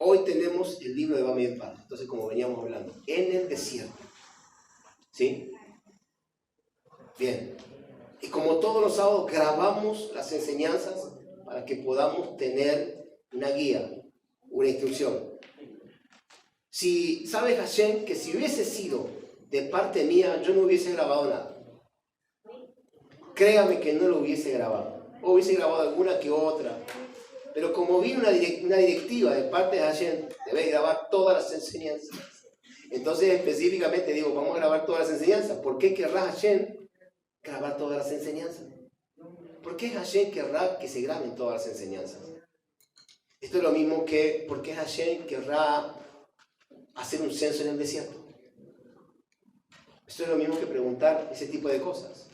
hoy tenemos el libro de Bamidbar, entonces como veníamos hablando, en el desierto. ¿Sí? Bien. Y como todos los sábados grabamos las enseñanzas para que podamos tener una guía, una instrucción. Si sabes, Hashem, que si hubiese sido de parte mía, yo no hubiese grabado nada. Créame que no lo hubiese grabado. O hubiese grabado alguna que otra. Pero como vi una directiva de parte de Hashem, debes grabar todas las enseñanzas. Entonces específicamente digo, vamos a grabar todas las enseñanzas. ¿Por qué querrá Hashem grabar todas las enseñanzas? ¿Por qué Hashem querrá que se graben todas las enseñanzas? Esto es lo mismo que, ¿por qué Hashem querrá hacer un censo en el desierto? Esto es lo mismo que preguntar ese tipo de cosas.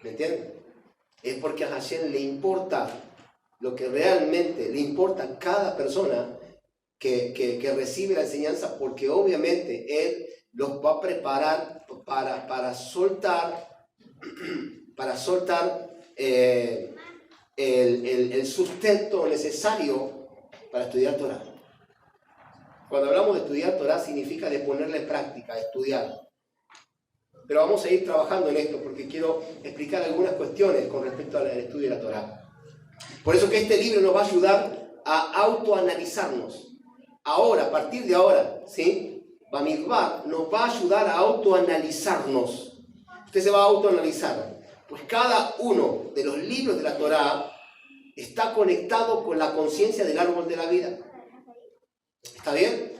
¿Me entienden? Es porque a Hashem le importa lo que realmente le importa a cada persona que recibe la enseñanza, porque obviamente Él los va a preparar para soltar el sustento necesario para estudiar Torah. Cuando hablamos de estudiar Torah significa de ponerla en práctica, estudiar. Pero vamos a ir trabajando en esto porque quiero explicar algunas cuestiones con respecto al estudio de la Torah. Por eso que este libro nos va a ayudar a autoanalizarnos. Ahora, a partir de ahora, ¿sí? Bamidbar nos va a ayudar a autoanalizarnos. Usted se va a autoanalizar. Pues cada uno de los libros de la Torah está conectado con la conciencia del árbol de la vida. ¿Está bien?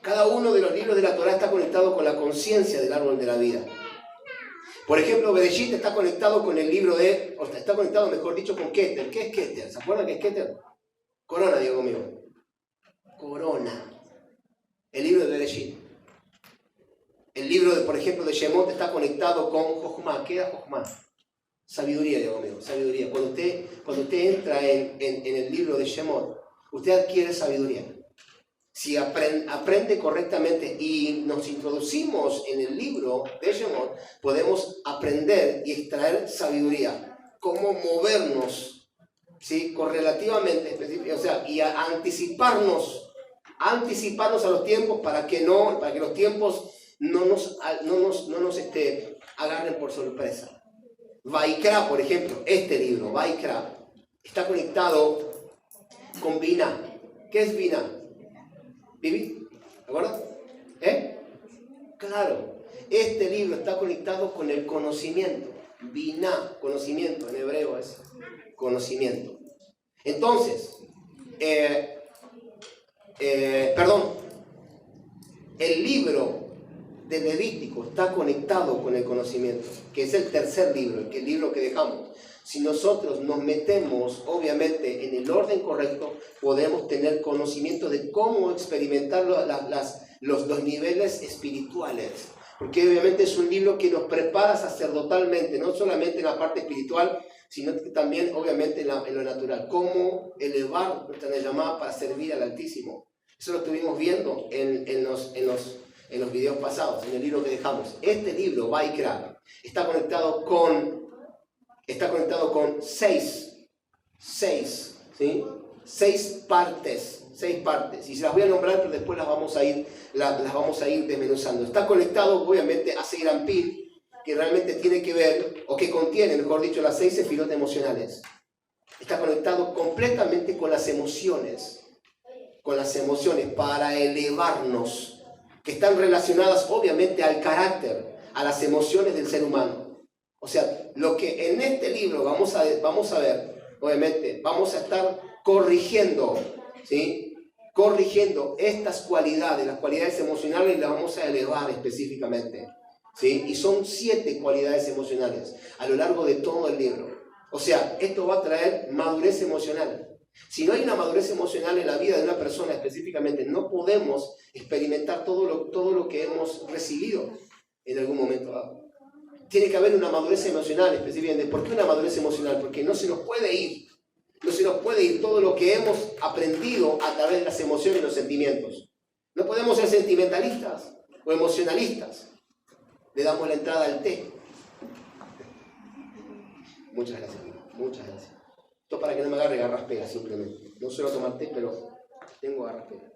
Cada uno de los libros de la Torah está conectado con la conciencia del árbol de la vida. Por ejemplo, Bereshit está conectado con el libro de... O está conectado, mejor dicho, con Keter. ¿Qué es Keter? ¿Se acuerdan qué es Keter? Corona, digo conmigo. Corona. El libro de Bereshit. El libro, por ejemplo, de Shemot está conectado con Jochma. ¿Qué es Jochma? Sabiduría, digo conmigo. Sabiduría. Cuando usted entra en el libro de Shemot, usted adquiere sabiduría. Si aprende correctamente y nos introducimos en el libro de Shemot, podemos aprender y extraer sabiduría. Cómo movernos, ¿sí? Correlativamente, o sea, y a anticiparnos a los tiempos para que los tiempos no nos agarren por sorpresa. Vaikra, por ejemplo, este libro, Vaikra, está conectado con Binah. ¿Qué es Binah? ¿Vivi? ¿De acuerdo? Claro, este libro está conectado con el conocimiento. Binah, conocimiento, en hebreo es conocimiento. Entonces, el libro de Levítico está conectado con el conocimiento, que es el tercer libro, el libro que dejamos. Si nosotros nos metemos, obviamente, en el orden correcto, podemos tener conocimiento de cómo experimentar los niveles espirituales. Porque obviamente es un libro que nos prepara sacerdotalmente, no solamente en la parte espiritual, sino que también, obviamente, en lo natural. Cómo elevar nuestra llamada para servir al Altísimo. Eso lo estuvimos viendo en los videos pasados, en el libro que dejamos. Este libro, Vaikra, está conectado con 6 partes. Y se las voy a nombrar, pero después las vamos a ir desmenuzando. Está conectado, obviamente, a Seirampil, que realmente tiene que ver, o que contiene, mejor dicho, las 6 sefirot emocionales. Está conectado completamente con las emociones para elevarnos, que están relacionadas, obviamente, al carácter, a las emociones del ser humano. O sea, lo que en este libro vamos a ver, obviamente, vamos a estar corrigiendo, ¿sí? Corrigiendo estas cualidades, las cualidades emocionales, y las vamos a elevar específicamente, ¿sí? Y son 7 cualidades emocionales a lo largo de todo el libro. O sea, esto va a traer madurez emocional. Si no hay una madurez emocional en la vida de una persona específicamente, no podemos experimentar todo lo que hemos recibido en algún momento dado. Tiene que haber una madurez emocional específicamente. ¿Por qué una madurez emocional? Porque no se nos puede ir todo lo que hemos aprendido a través de las emociones y los sentimientos. No podemos ser sentimentalistas o emocionalistas. Le damos la entrada al té. Muchas gracias, amigo. Muchas gracias. Esto para que no me agarre garraspera simplemente. No suelo tomar té, pero tengo garraspera.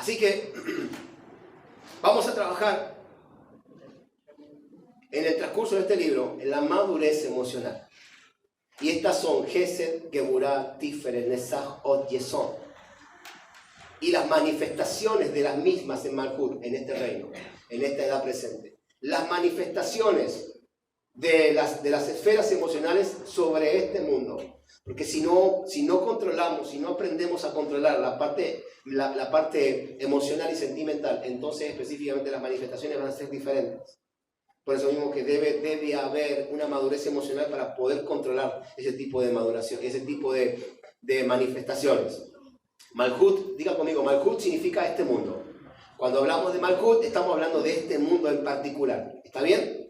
Así que vamos a trabajar en el transcurso de este libro en la madurez emocional. Y estas son Gesed, Geburah, Tiferet, Nesach, Od, Yesod. Y las manifestaciones de las mismas en Malhut, en este reino, en esta edad presente. Las manifestaciones de las esferas emocionales sobre este mundo. Porque si no controlamos, si no aprendemos a controlar la parte emocional y sentimental, entonces específicamente las manifestaciones van a ser diferentes. Por eso mismo que debe haber una madurez emocional para poder controlar ese tipo de maduración, ese tipo de manifestaciones. Malhut, diga conmigo, Malhut significa este mundo. Cuando hablamos de Malhut, estamos hablando de este mundo en particular. ¿Está bien?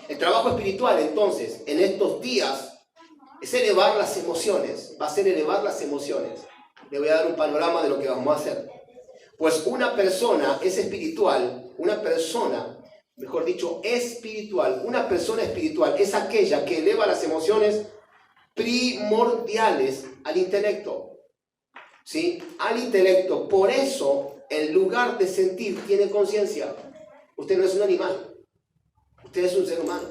El trabajo espiritual, entonces, en estos días, es elevar las emociones. Va a ser elevar las emociones. Le voy a dar un panorama de lo que vamos a hacer. Pues una persona es espiritual, una persona espiritual es aquella que eleva las emociones primordiales al intelecto. ¿Sí? Al intelecto. Por eso, en lugar de sentir, tiene conciencia. Usted no es un animal. Usted es un ser humano.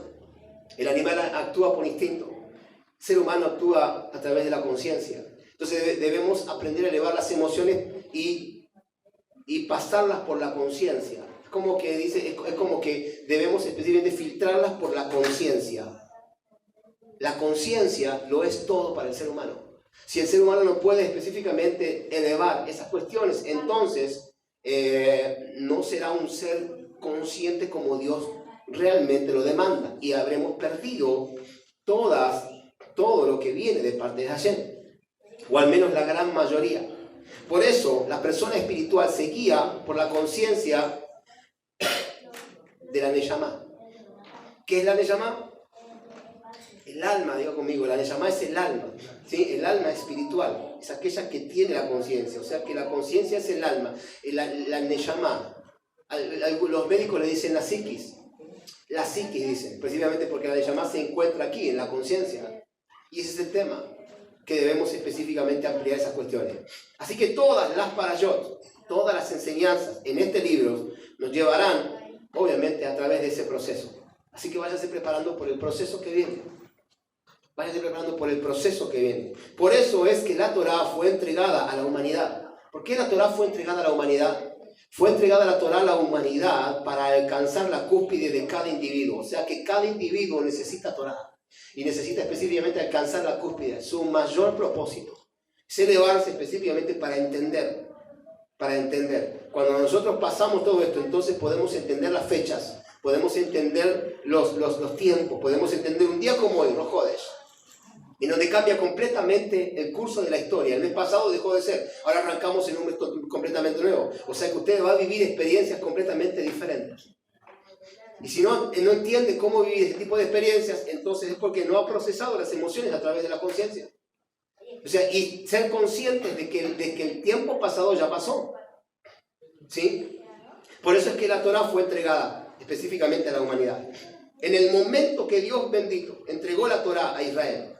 El animal actúa por instinto. El ser humano actúa a través de la conciencia. Entonces debemos aprender a elevar las emociones y pasarlas por la conciencia. Es como que debemos específicamente filtrarlas por la conciencia. La conciencia lo es todo para el ser humano. Si el ser humano no puede específicamente elevar esas cuestiones, entonces no será un ser consciente como Dios realmente lo demanda. Y habremos perdido todo lo que viene de parte de Hashem. O al menos la gran mayoría. Por eso, la persona espiritual se guía por la conciencia de la Neshama. ¿Qué es la Neshama? El alma, diga conmigo, la Neshama es el alma, ¿sí? El alma espiritual, es aquella que tiene la conciencia, o sea que la conciencia es el alma, la Neshama. Los médicos le dicen la psiquis dicen, precisamente porque la Neshama se encuentra aquí, en la conciencia, y ese es el tema, que debemos específicamente ampliar esas cuestiones. Así que todas las parayot, todas las enseñanzas en este libro nos llevarán, obviamente, a través de ese proceso. Así que váyase preparando por el proceso que viene. Váyase preparando por el proceso que viene. Por eso es que la Torá fue entregada a la humanidad. ¿Por qué la Torá fue entregada a la humanidad? Fue entregada la Torá a la humanidad para alcanzar la cúspide de cada individuo. O sea que cada individuo necesita Torá. Y necesita específicamente alcanzar la cúspide. Su mayor propósito es elevarse específicamente para entender. Cuando nosotros pasamos todo esto, entonces podemos entender las fechas. Podemos entender los tiempos. Podemos entender un día como hoy, no jodes. En donde cambia completamente el curso de la historia. El mes pasado dejó de ser. Ahora arrancamos en un mes completamente nuevo. O sea que usted va a vivir experiencias completamente diferentes. Y si no entiende cómo vivir ese tipo de experiencias, entonces es porque no ha procesado las emociones a través de la conciencia. O sea, y ser conscientes de que el tiempo pasado ya pasó. ¿Sí? Por eso es que la Torá fue entregada específicamente a la humanidad. En el momento que Dios bendito entregó la Torá a Israel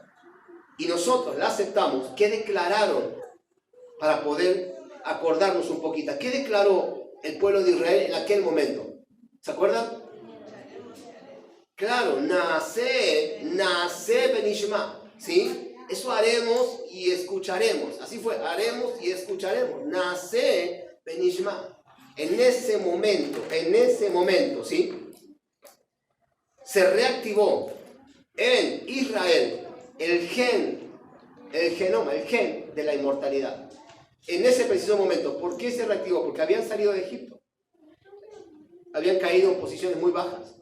y nosotros la aceptamos, ¿qué declararon? Para poder acordarnos un poquito. ¿Qué declaró el pueblo de Israel en aquel momento? ¿Se acuerdan? Claro, nace benishma, ¿sí? Eso haremos y escucharemos. Así fue, haremos y escucharemos. Nace benishma. En ese momento, ¿sí? Se reactivó en Israel el gen de la inmortalidad. En ese preciso momento. ¿Por qué se reactivó? Porque habían salido de Egipto. Habían caído en posiciones muy bajas.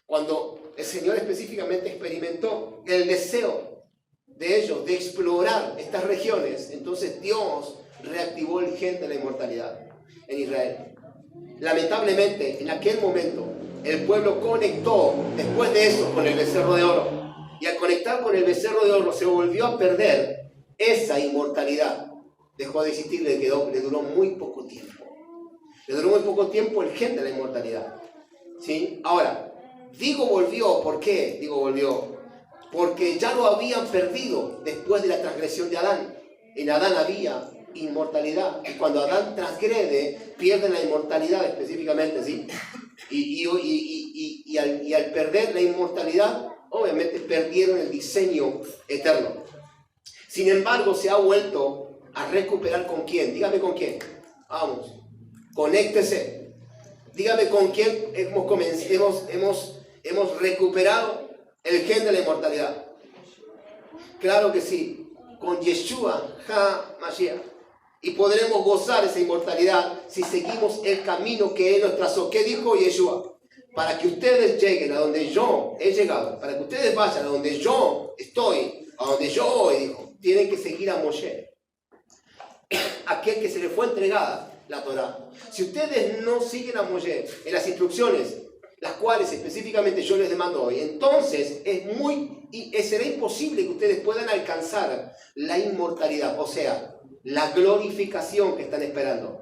Cuando el Señor específicamente experimentó el deseo de ellos de explorar estas regiones, entonces Dios reactivó el gen de la inmortalidad en Israel. Lamentablemente, en aquel momento, el pueblo conectó, después de eso, con el becerro de oro. Y al conectar con el becerro de oro, se volvió a perder esa inmortalidad. Dejó de existir, le duró muy poco tiempo. Le duró muy poco tiempo el gen de la inmortalidad. ¿Sí? Ahora, digo volvió, ¿por qué digo volvió? Porque ya lo habían perdido después de la transgresión de Adán. En Adán había inmortalidad. Y cuando Adán transgrede, pierden la inmortalidad específicamente, ¿sí? Y al perder la inmortalidad, obviamente perdieron el diseño eterno. Sin embargo, se ha vuelto a recuperar ¿con quién? Dígame con quién. Vamos, conéctese. Dígame con quién hemos recuperado el gen de la inmortalidad. Claro que sí, con Yeshua HaMashiach. Y podremos gozar esa inmortalidad si seguimos el camino que Él nos trazó. ¿Qué dijo Yeshua? Para que ustedes lleguen a donde yo he llegado, para que ustedes vayan a donde yo estoy, a donde yo voy, dijo, tienen que seguir a Moshe, aquel que se le fue entregada la Torá. Si ustedes no siguen a Moshe en las instrucciones, las cuales específicamente yo les demando hoy, entonces será imposible que ustedes puedan alcanzar la inmortalidad, o sea, la glorificación que están esperando.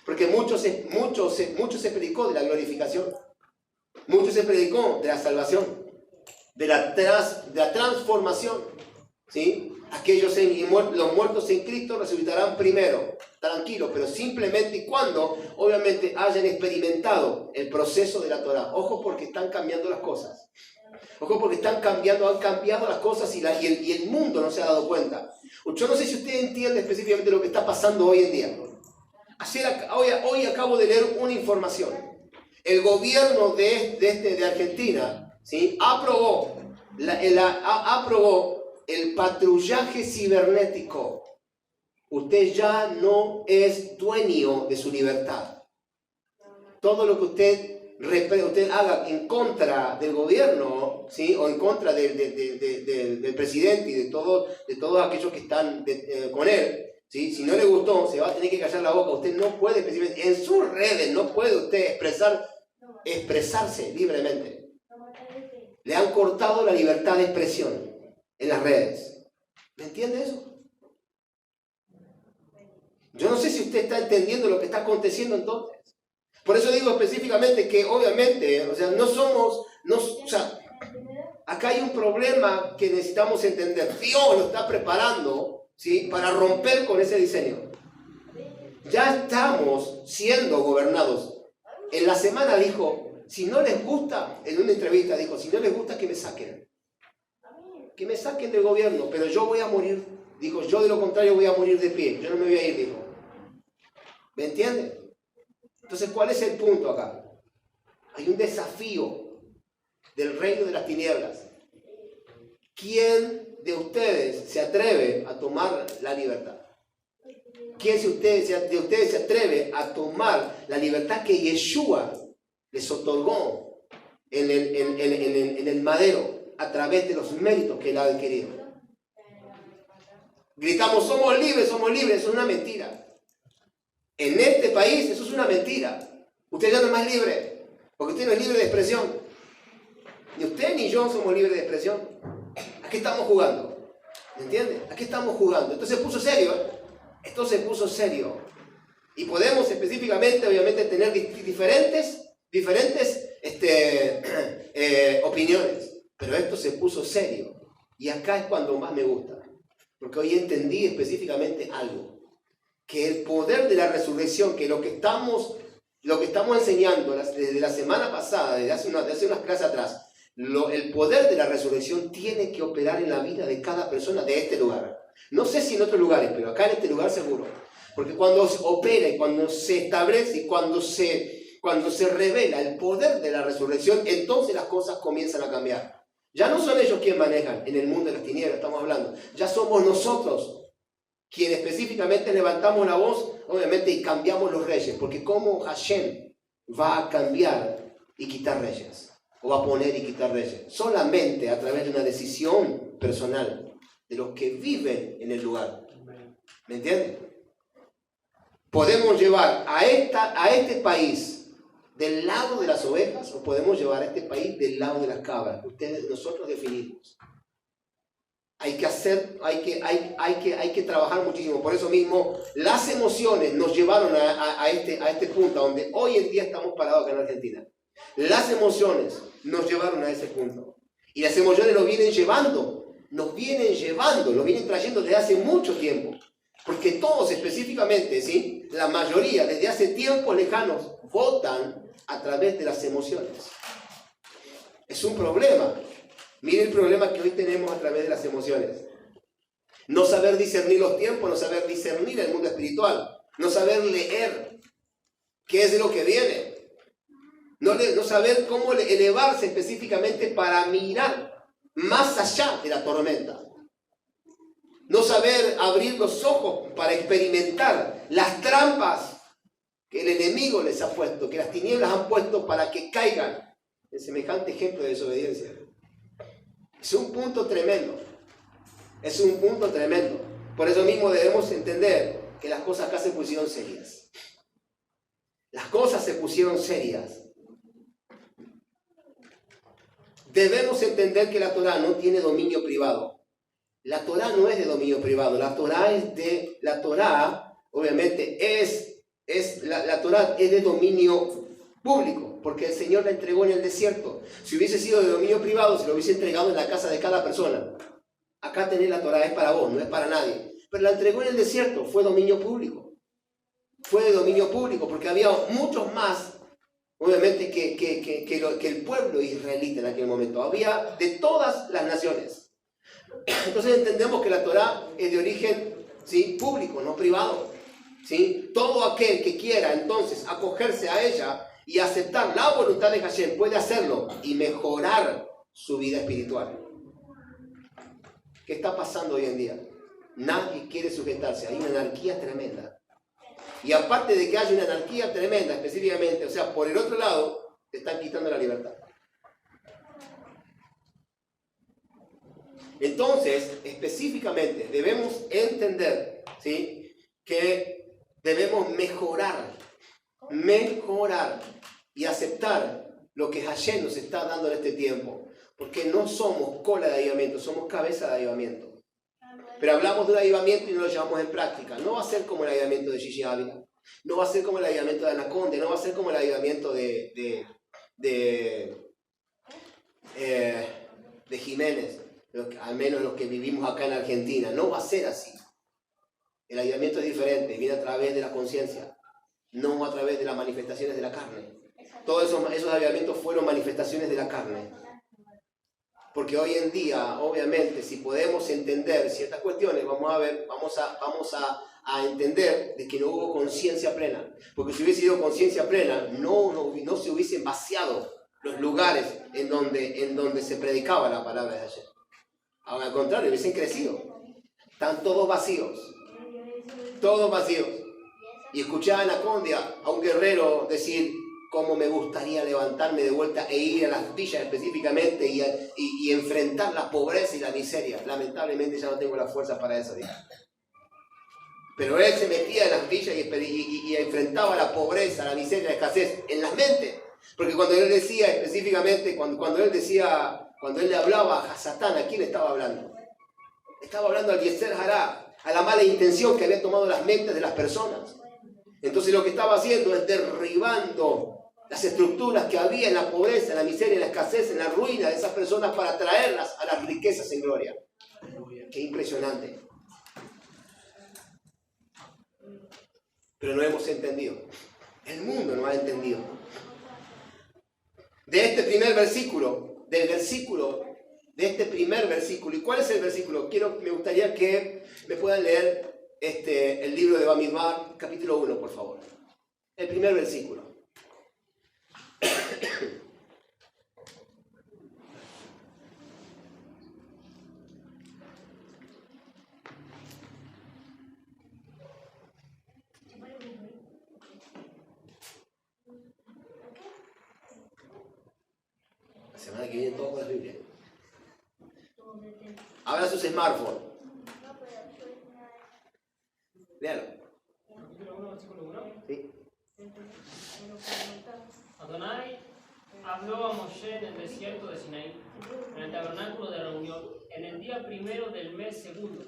Porque mucho se predicó de la glorificación, mucho se predicó de la salvación, de la transformación, ¿sí? Los muertos en Cristo resucitarán primero, tranquilo, pero simplemente y cuando obviamente hayan experimentado el proceso de la Torá. Ojo, porque están cambiando las cosas. Ojo, porque han cambiado las cosas y el mundo no se ha dado cuenta. Yo no sé si usted entiende específicamente lo que está pasando hoy en día. Hoy acabo de leer una información. El gobierno de Argentina, ¿sí? aprobó el patrullaje cibernético. Usted ya no es dueño de su libertad. Todo lo que usted haga en contra del gobierno, ¿sí? o en contra del presidente y de todos aquellos que están con él, ¿sí? Si no le gustó, se va a tener que callar la boca. Usted no puede, en sus redes, no puede usted expresarse libremente. Le han cortado la libertad de expresión en las redes. ¿Me entiende eso? Yo no sé si usted está entendiendo lo que está aconteciendo entonces. Por eso digo específicamente que obviamente, acá hay un problema que necesitamos entender. Dios lo está preparando, ¿sí? para romper con ese diseño. Ya estamos siendo gobernados. En la semana dijo, si no les gusta, en una entrevista dijo, si no les gusta que me saquen. Que me saquen del gobierno, pero yo voy a morir. Dijo, yo de lo contrario voy a morir de pie. Yo no me voy a ir, dijo. ¿Me entiende? Entonces, ¿cuál es el punto acá? Hay un desafío del reino de las tinieblas. ¿Quién de ustedes se atreve a tomar la libertad? ¿Quién de ustedes se atreve a tomar la libertad que Yeshua les otorgó en el madero a través de los méritos que él ha adquirido? Gritamos, somos libres, eso es una mentira. En este país eso es una mentira. Usted ya no es más libre, porque usted no es libre de expresión. Ni usted ni yo somos libres de expresión. ¿A qué estamos jugando? ¿Me entiende? ¿A qué estamos jugando? Esto se puso serio, ¿eh? Esto se puso serio. Y podemos específicamente, obviamente, tener diferentes opiniones. Pero esto se puso serio. Y acá es cuando más me gusta. Porque hoy entendí específicamente algo. Que el poder de la resurrección, que lo que estamos enseñando desde la semana pasada, desde hace unas clases atrás, el poder de la resurrección tiene que operar en la vida de cada persona de este lugar. No sé si en otros lugares, pero acá en este lugar seguro. Porque cuando se opera y cuando se establece y cuando se revela el poder de la resurrección, entonces las cosas comienzan a cambiar. Ya no son ellos quienes manejan en el mundo de las tinieblas, estamos hablando. Ya somos nosotros quienes específicamente levantamos la voz, obviamente, y cambiamos los reyes. Porque ¿cómo Hashem va a cambiar y quitar reyes? O va a poner y quitar reyes. Solamente a través de una decisión personal de los que viven en el lugar. ¿Me entienden? Podemos llevar a este país del lado de las ovejas o podemos llevar a este país del lado de las cabras. Nosotros definimos. Hay que trabajar muchísimo. Por eso mismo, las emociones nos llevaron a este punto donde hoy en día estamos parados acá en Argentina. Las emociones nos llevaron a ese punto. Y las emociones nos vienen trayendo desde hace mucho tiempo. Porque todos específicamente, ¿sí? La mayoría, desde hace tiempos lejanos, votan a través de las emociones. Es un problema. Mire el problema que hoy tenemos a través de las emociones. No saber discernir los tiempos, no saber discernir el mundo espiritual, no saber leer qué es de lo que viene, no saber cómo elevarse específicamente para mirar más allá de la tormenta. No saber abrir los ojos para experimentar las trampas que el enemigo les ha puesto, que las tinieblas han puesto para que caigan en semejante ejemplo de desobediencia. Es un punto tremendo. Es un punto tremendo. Por eso mismo debemos entender que las cosas acá se pusieron serias. Las cosas se pusieron serias. Debemos entender que la Torá no tiene dominio privado. La Torá no es de dominio privado. La Torá, obviamente, la Torá es de dominio público, porque el Señor la entregó en el desierto. Si hubiese sido de dominio privado, se lo hubiese entregado en la casa de cada persona. Acá tenés la Torá, es para vos, no es para nadie. Pero la entregó en el desierto, fue dominio público. Fue de dominio público, porque había muchos más, obviamente, que el pueblo israelita en aquel momento. Había de todas las naciones. Entonces entendemos que la Torá es de origen, ¿sí?, público, no privado. ¿Sí? Todo aquel que quiera entonces acogerse a ella y aceptar la voluntad de Hashem puede hacerlo y mejorar su vida espiritual. ¿Qué está pasando hoy en día? Nadie quiere sujetarse, hay una anarquía tremenda. Y aparte de que hay una anarquía tremenda específicamente, o sea, por el otro lado, te están quitando la libertad. Entonces, específicamente, debemos entender, ¿sí?, que debemos mejorar y aceptar lo que Hashem nos está dando en este tiempo. Porque no somos cola de avivamiento, somos cabeza de avivamiento. Pero hablamos de un avivamiento y no lo llevamos en práctica. No va a ser como el avivamiento de Gigi Ávila, no va a ser como el avivamiento de Anaconde, no va a ser como el avivamiento de Jiménez, al menos los que vivimos acá en Argentina. No va a ser así. El avivamiento es diferente, viene a través de la conciencia, no a través de las manifestaciones de la carne. Todos esos avivamientos fueron manifestaciones de la carne. Porque hoy en día, obviamente, si podemos entender ciertas cuestiones, vamos a entender de que no hubo conciencia plena. Porque si hubiese sido conciencia plena, no se hubiesen vaciado los lugares en donde se predicaba la palabra de Hashem. Ahora, al contrario, hubiesen crecido. Están todos vacíos. Todos vacíos. Y escuchaba en Anacondia a un guerrero decir: cómo me gustaría levantarme de vuelta e ir a las villas específicamente y enfrentar la pobreza y la miseria. Lamentablemente ya no tengo la fuerza para eso. Pero él se metía en las villas y enfrentaba la pobreza, la miseria, la escasez en las mentes. Porque cuando él decía específicamente, cuando él le hablaba a Satán, ¿a quién estaba hablando? Estaba hablando al Yetzer Hará, a la mala intención que había tomado las mentes de las personas. Entonces lo que estaba haciendo es derribando las estructuras que había en la pobreza, en la miseria, en la escasez, en la ruina de esas personas para traerlas a las riquezas en gloria. Qué impresionante. Pero no hemos entendido. El mundo no ha entendido. De este primer versículo, de este primer versículo. ¿Y cuál es el versículo? Me gustaría que me puedan leer el libro de Bamidbar, capítulo 1, por favor. El primer versículo. La semana que viene todo con la Biblia. Abra sus smartphones. Léalo. Capítulo 1, versículo 1. Sí. Adonai habló a Moshe en el desierto de Sinaí, en el tabernáculo de reunión, en el día primero del mes segundo,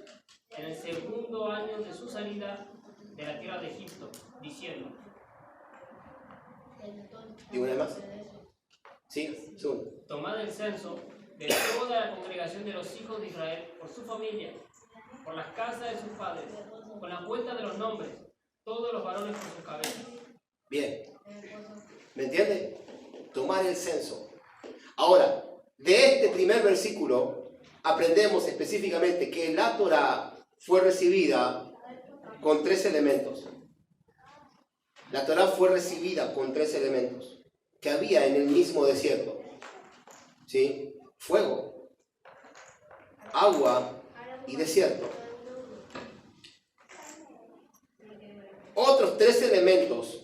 en el segundo año de su salida de la tierra de Egipto, diciendo: ¿Y una más? Sí, sube. tomad el censo de toda la congregación de los hijos de Israel por su familia, por las casas de sus padres, con la cuenta de los nombres, todos los varones por sus cabezas. Bien. ¿Me entiende? Tomar el censo. Ahora, de este primer versículo aprendemos específicamente que la Torá fue recibida con 3 elementos. La Torá fue recibida con 3 elementos que había en el mismo desierto. ¿Sí? Fuego, agua y desierto. Otros tres elementos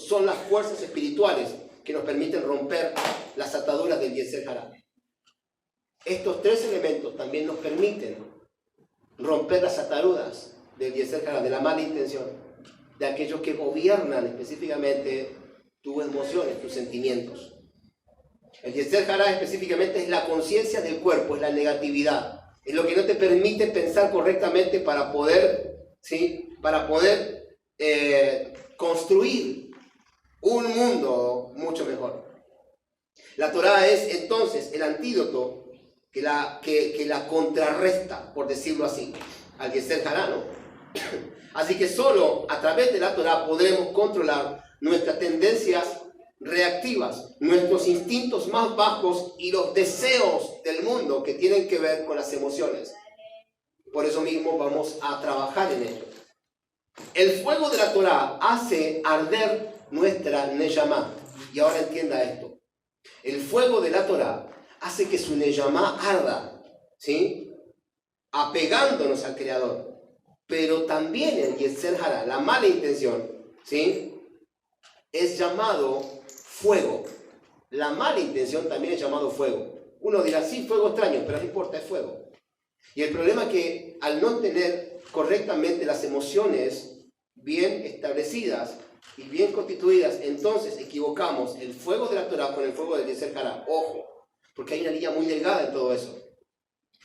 son las fuerzas espirituales que nos permiten romper las ataduras del Yetzer Hará. Estos 3 elementos también nos permiten romper las ataduras del Yetzer Hará, de la mala intención, de aquellos que gobiernan específicamente tus emociones, tus sentimientos. El Yetzer Hará específicamente es la conciencia del cuerpo, es la negatividad, es lo que no te permite pensar correctamente para poder, ¿sí? Para poder construir un mundo mucho mejor. La Torá es entonces el antídoto que la contrarresta, por decirlo así, al Yetzer Hará, ¿no? Así que solo a través de la Torá podremos controlar nuestras tendencias reactivas, nuestros instintos más bajos y los deseos del mundo que tienen que ver con las emociones. Por eso mismo vamos a trabajar en ello. El fuego de la Torá hace arder nuestra Neyamá. Y ahora entienda esto. El fuego de la Torá hace que su Neyamá arda, ¿sí? Apegándonos al Creador. Pero también el Yetzer Hará, la mala intención, ¿sí? Es llamado fuego. La mala intención también es llamado fuego. Uno dirá, sí, fuego extraño, pero no importa, es fuego. Y el problema es que al no tener correctamente las emociones bien establecidas y bien constituidas, entonces equivocamos el fuego de la Torá con el fuego del Yetzer Hará. Ojo, porque hay una línea muy delgada en todo eso.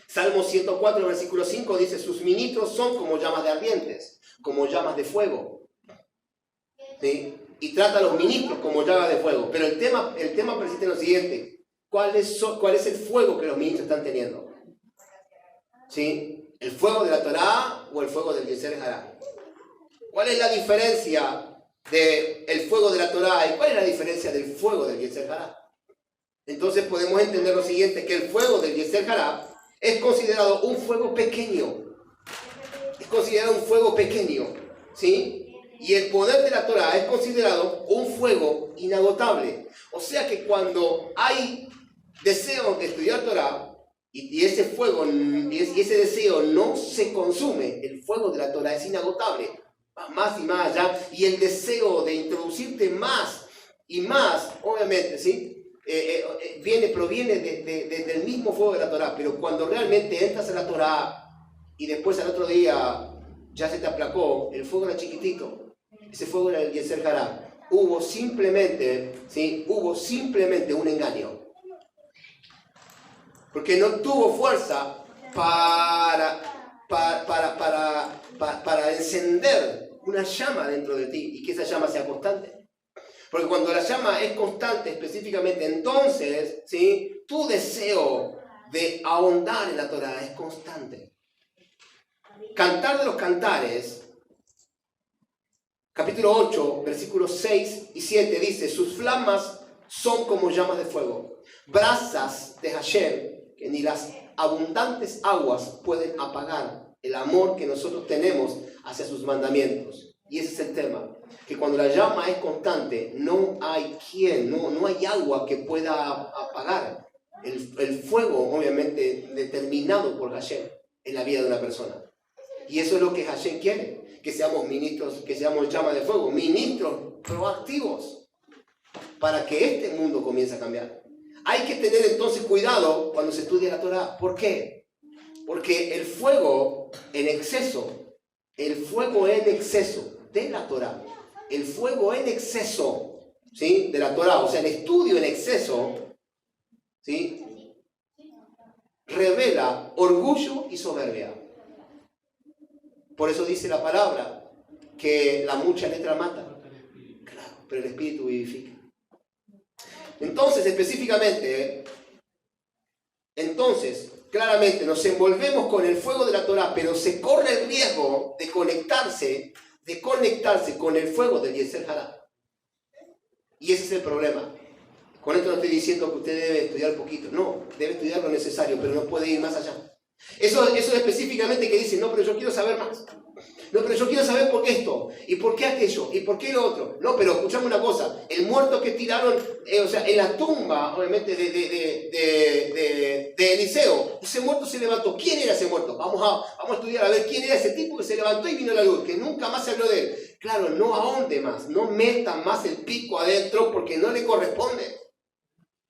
Salmo 104, versículo 5 dice, sus ministros son como llamas de ardientes, como llamas de fuego. ¿Sí? Y trata a los ministros como llamas de fuego. Pero el tema persiste en lo siguiente. ¿Cuál es el fuego que los ministros están teniendo? ¿Sí? ¿El fuego de la Torá o el fuego del Yetzer Hará? ¿Cuál es la diferencia del fuego de la Torá y cuál es la diferencia del fuego del Yetzer Hará? Entonces podemos entender lo siguiente, que el fuego del Yetzer Hará es considerado un fuego pequeño. Es considerado un fuego pequeño, ¿sí? Y el poder de la Torá es considerado un fuego inagotable. O sea que cuando hay deseo de estudiar Torá, y ese fuego, y ese deseo no se consume, el fuego de la Torá es inagotable. Va más y más allá. Y el deseo de introducirte más y más, obviamente, ¿sí? Proviene del mismo fuego de la Torá, pero cuando realmente entras a la Torá y después al otro día ya se te aplacó, el fuego era chiquitito, ese fuego era el Yetzer Hará. Hubo simplemente un engaño, porque no tuvo fuerza para encender una llama dentro de ti y que esa llama sea constante. Porque cuando la llama es constante específicamente, entonces, ¿sí? Tu deseo de ahondar en la Torá es constante. Cantar de los Cantares, capítulo 8, versículos 6 y 7, dice, sus flamas son como llamas de fuego, brasas de Hashem, que ni las abundantes aguas pueden apagar el amor que nosotros tenemos hacia sus mandamientos. Y ese es el tema, que cuando la llama es constante, no hay no hay agua que pueda apagar el fuego, obviamente, determinado por Hashem en la vida de una persona. Y eso es lo que Hashem quiere, que seamos ministros, que seamos llama de fuego, ministros proactivos, para que este mundo comience a cambiar. Hay que tener entonces cuidado cuando se estudia la Torá. ¿Por qué? Porque el fuego en exceso de la Torá, el fuego en exceso, ¿sí? De la Torá, o sea, el estudio en exceso, ¿sí? Revela orgullo y soberbia. Por eso dice la palabra que la mucha letra mata, claro, pero el espíritu vivifica. Entonces, específicamente, claramente nos envolvemos con el fuego de la Torá, pero se corre el riesgo de conectarse con el fuego del Yetzer Hará. Y ese es el problema. Con esto no estoy diciendo que usted debe estudiar poquito. No, debe estudiar lo necesario, pero no puede ir más allá. Eso específicamente que dice, no, pero yo quiero saber más. No, pero yo quiero saber por qué esto, y por qué aquello, y por qué lo otro. No, pero escuchame una cosa, el muerto que tiraron, en la tumba, obviamente, de Eliseo, ese muerto se levantó. ¿Quién era ese muerto? Vamos a estudiar a ver quién era ese tipo que se levantó y vino a la luz, que nunca más se habló de él. Claro, no ahonde más, no meta más el pico adentro porque no le corresponde.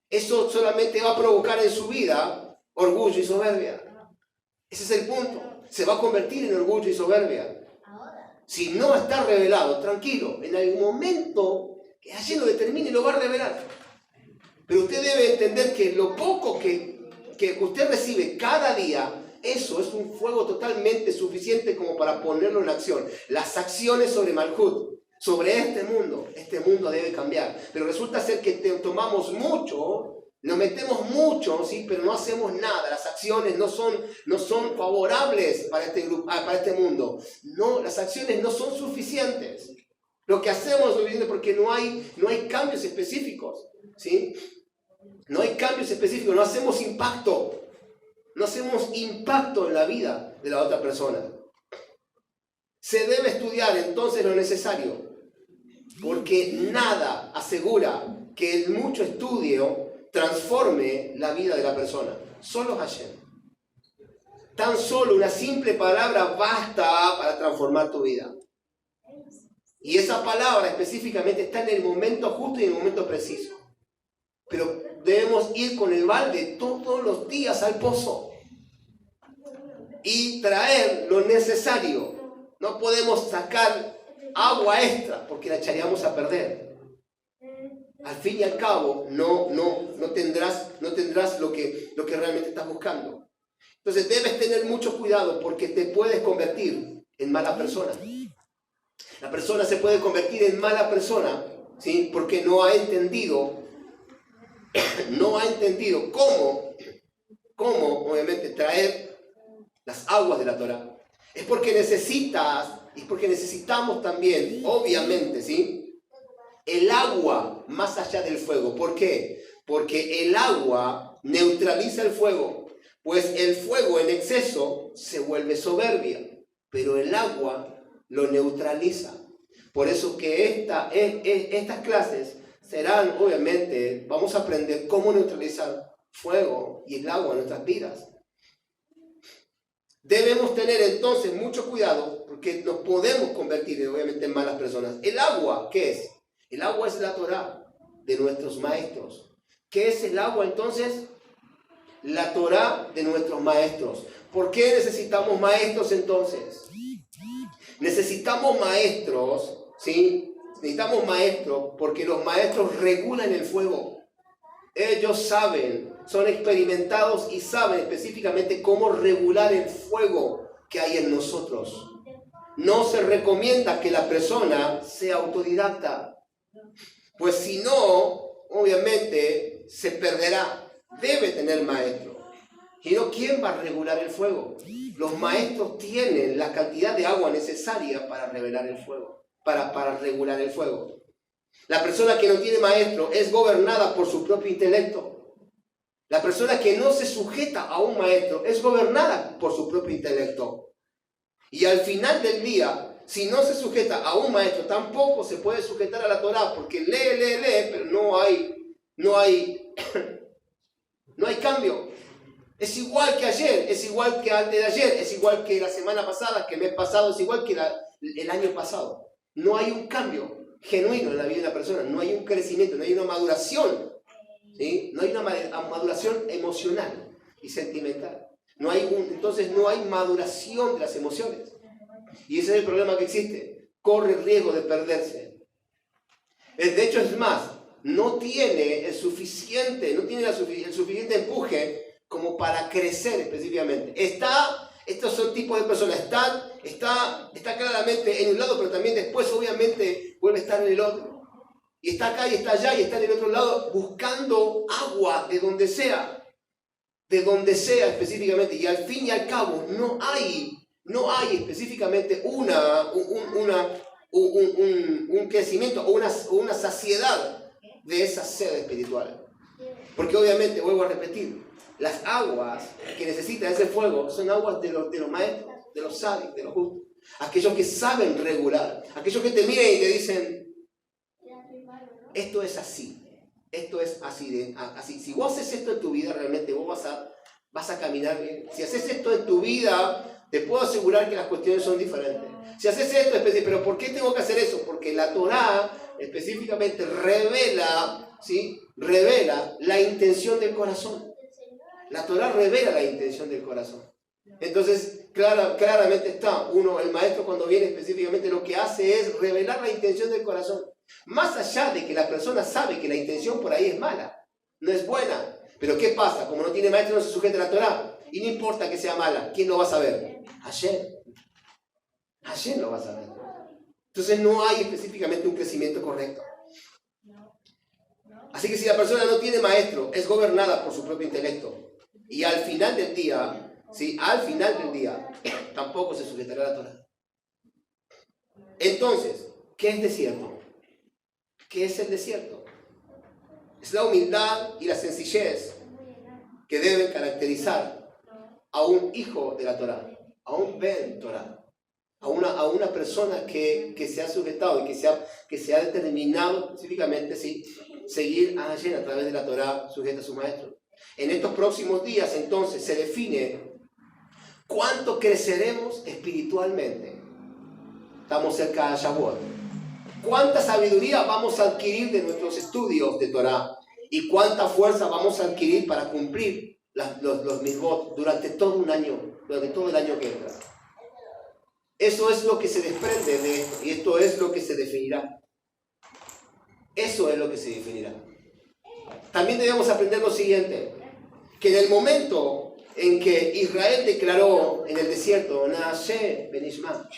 Eso solamente va a provocar en su vida orgullo y soberbia. Ese es el punto. Se va a convertir en orgullo y soberbia. Si no está revelado, tranquilo, en algún momento que allí lo determine lo va a revelar. Pero usted debe entender que lo poco que usted recibe cada día, eso es un fuego totalmente suficiente como para ponerlo en acción. Las acciones sobre Malhut, sobre este mundo debe cambiar. Pero resulta ser que tomamos mucho, nos metemos mucho, ¿sí? Pero no hacemos nada. Las acciones no son favorables para este mundo. No, las acciones no son suficientes. Lo que hacemos es suficiente porque no hay cambios específicos, ¿sí? No hay cambios específicos, no hacemos impacto. No hacemos impacto en la vida de la otra persona. Se debe estudiar entonces lo necesario, porque nada asegura que el mucho estudio transforme la vida de la persona. Solo Hashem. Tan solo una simple palabra basta para transformar tu vida. Y esa palabra específicamente está en el momento justo y en el momento preciso. Pero debemos ir con el balde todos los días al pozo y traer lo necesario. No podemos sacar agua extra porque la echaríamos a perder. Al fin y al cabo, no tendrás lo que realmente estás buscando. Entonces debes tener mucho cuidado porque te puedes convertir en mala persona. La persona se puede convertir en mala persona, ¿sí? Porque no ha entendido cómo obviamente traer las aguas de la Torá. Es porque necesitamos también, obviamente, ¿sí? El agua más allá del fuego. ¿Por qué? Porque el agua neutraliza el fuego, pues el fuego en exceso se vuelve soberbia, pero el agua lo neutraliza. Por eso que estas clases serán, obviamente, vamos a aprender cómo neutralizar fuego y el agua en nuestras vidas. Debemos tener entonces mucho cuidado porque nos podemos convertir obviamente en malas personas. ¿El agua qué es? El agua es la Torá de nuestros maestros. ¿Qué es el agua entonces? La Torá de nuestros maestros. ¿Por qué necesitamos maestros entonces? Necesitamos maestros, ¿sí? Necesitamos maestros porque los maestros regulan el fuego. Ellos saben, son experimentados y saben específicamente cómo regular el fuego que hay en nosotros. No se recomienda que la persona sea autodidacta. Pues si no, obviamente se perderá. Debe tener maestro. Y no, ¿quién va a regular el fuego? Los maestros tienen la cantidad de agua necesaria para regular el fuego. Para regular el fuego. La persona que no tiene maestro es gobernada por su propio intelecto. La persona que no se sujeta a un maestro es gobernada por su propio intelecto. Y al final del día, si no se sujeta a un maestro, tampoco se puede sujetar a la Torá, porque lee, pero no hay cambio. Es igual que ayer, es igual que antes de ayer, es igual que la semana pasada, que el mes pasado, es igual que el año pasado. No hay un cambio genuino en la vida de la persona, no hay un crecimiento, no hay una maduración, ¿sí? No hay una maduración emocional y sentimental. Entonces no hay maduración de las emociones. Y ese es el problema que existe. Corre el riesgo de perderse. De hecho, es más, no tiene el suficiente empuje como para crecer específicamente. Estos son tipos de personas. Está claramente en un lado, pero también después obviamente vuelve a estar en el otro. Y está acá y está allá y está en el otro lado buscando agua de donde sea. de donde sea específicamente, y al fin y al cabo no hay específicamente un crecimiento o una saciedad de esa sed espiritual. Porque obviamente, vuelvo a repetir, las aguas que necesita ese fuego son aguas de los maestros, de los sabios, de los justos. Aquellos que saben regular, aquellos que te miran y te dicen, esto es así. Esto es así, así. Si vos haces esto en tu vida, realmente vos vas a caminar bien. Si haces esto en tu vida, te puedo asegurar que las cuestiones son diferentes. Si haces esto, pero ¿por qué tengo que hacer eso? Porque la Torá específicamente revela, ¿sí? Revela la intención del corazón. La Torá revela la intención del corazón. Entonces, claramente está, el maestro cuando viene específicamente lo que hace es revelar la intención del corazón. Más allá de que la persona sabe que la intención por ahí es mala, no es buena. Pero ¿qué pasa? Como no tiene maestro, no se sujeta a la Torá. Y no importa que sea mala, ¿quién lo va a saber? Hashem lo va a saber. Entonces no hay específicamente un crecimiento correcto. Así que si la persona no tiene maestro, es gobernada por su propio intelecto. Y al final del día, ¿sí? Al final del día, tampoco se sujetará a la Torá. Entonces, ¿qué es desierto? ¿Qué es el desierto? Es la humildad y la sencillez que deben caracterizar a un hijo de la Torá, a un Ben Torá, a una persona que se ha sujetado y que se ha determinado específicamente, ¿sí?, seguir a Hashem a través de la Torá sujeta a su maestro. En estos próximos días, entonces, se define cuánto creceremos espiritualmente. Estamos cerca de Shavuot. ¿Cuánta sabiduría vamos a adquirir de nuestros estudios de Torá? ¿Y cuánta fuerza vamos a adquirir para cumplir los mitzvot durante todo un año, durante todo el año que entra? Eso es lo que se desprende de esto, y esto es lo que se definirá. Eso es lo que se definirá. También debemos aprender lo siguiente, que en el momento en que Israel declaró en el desierto, Naashe Benishma,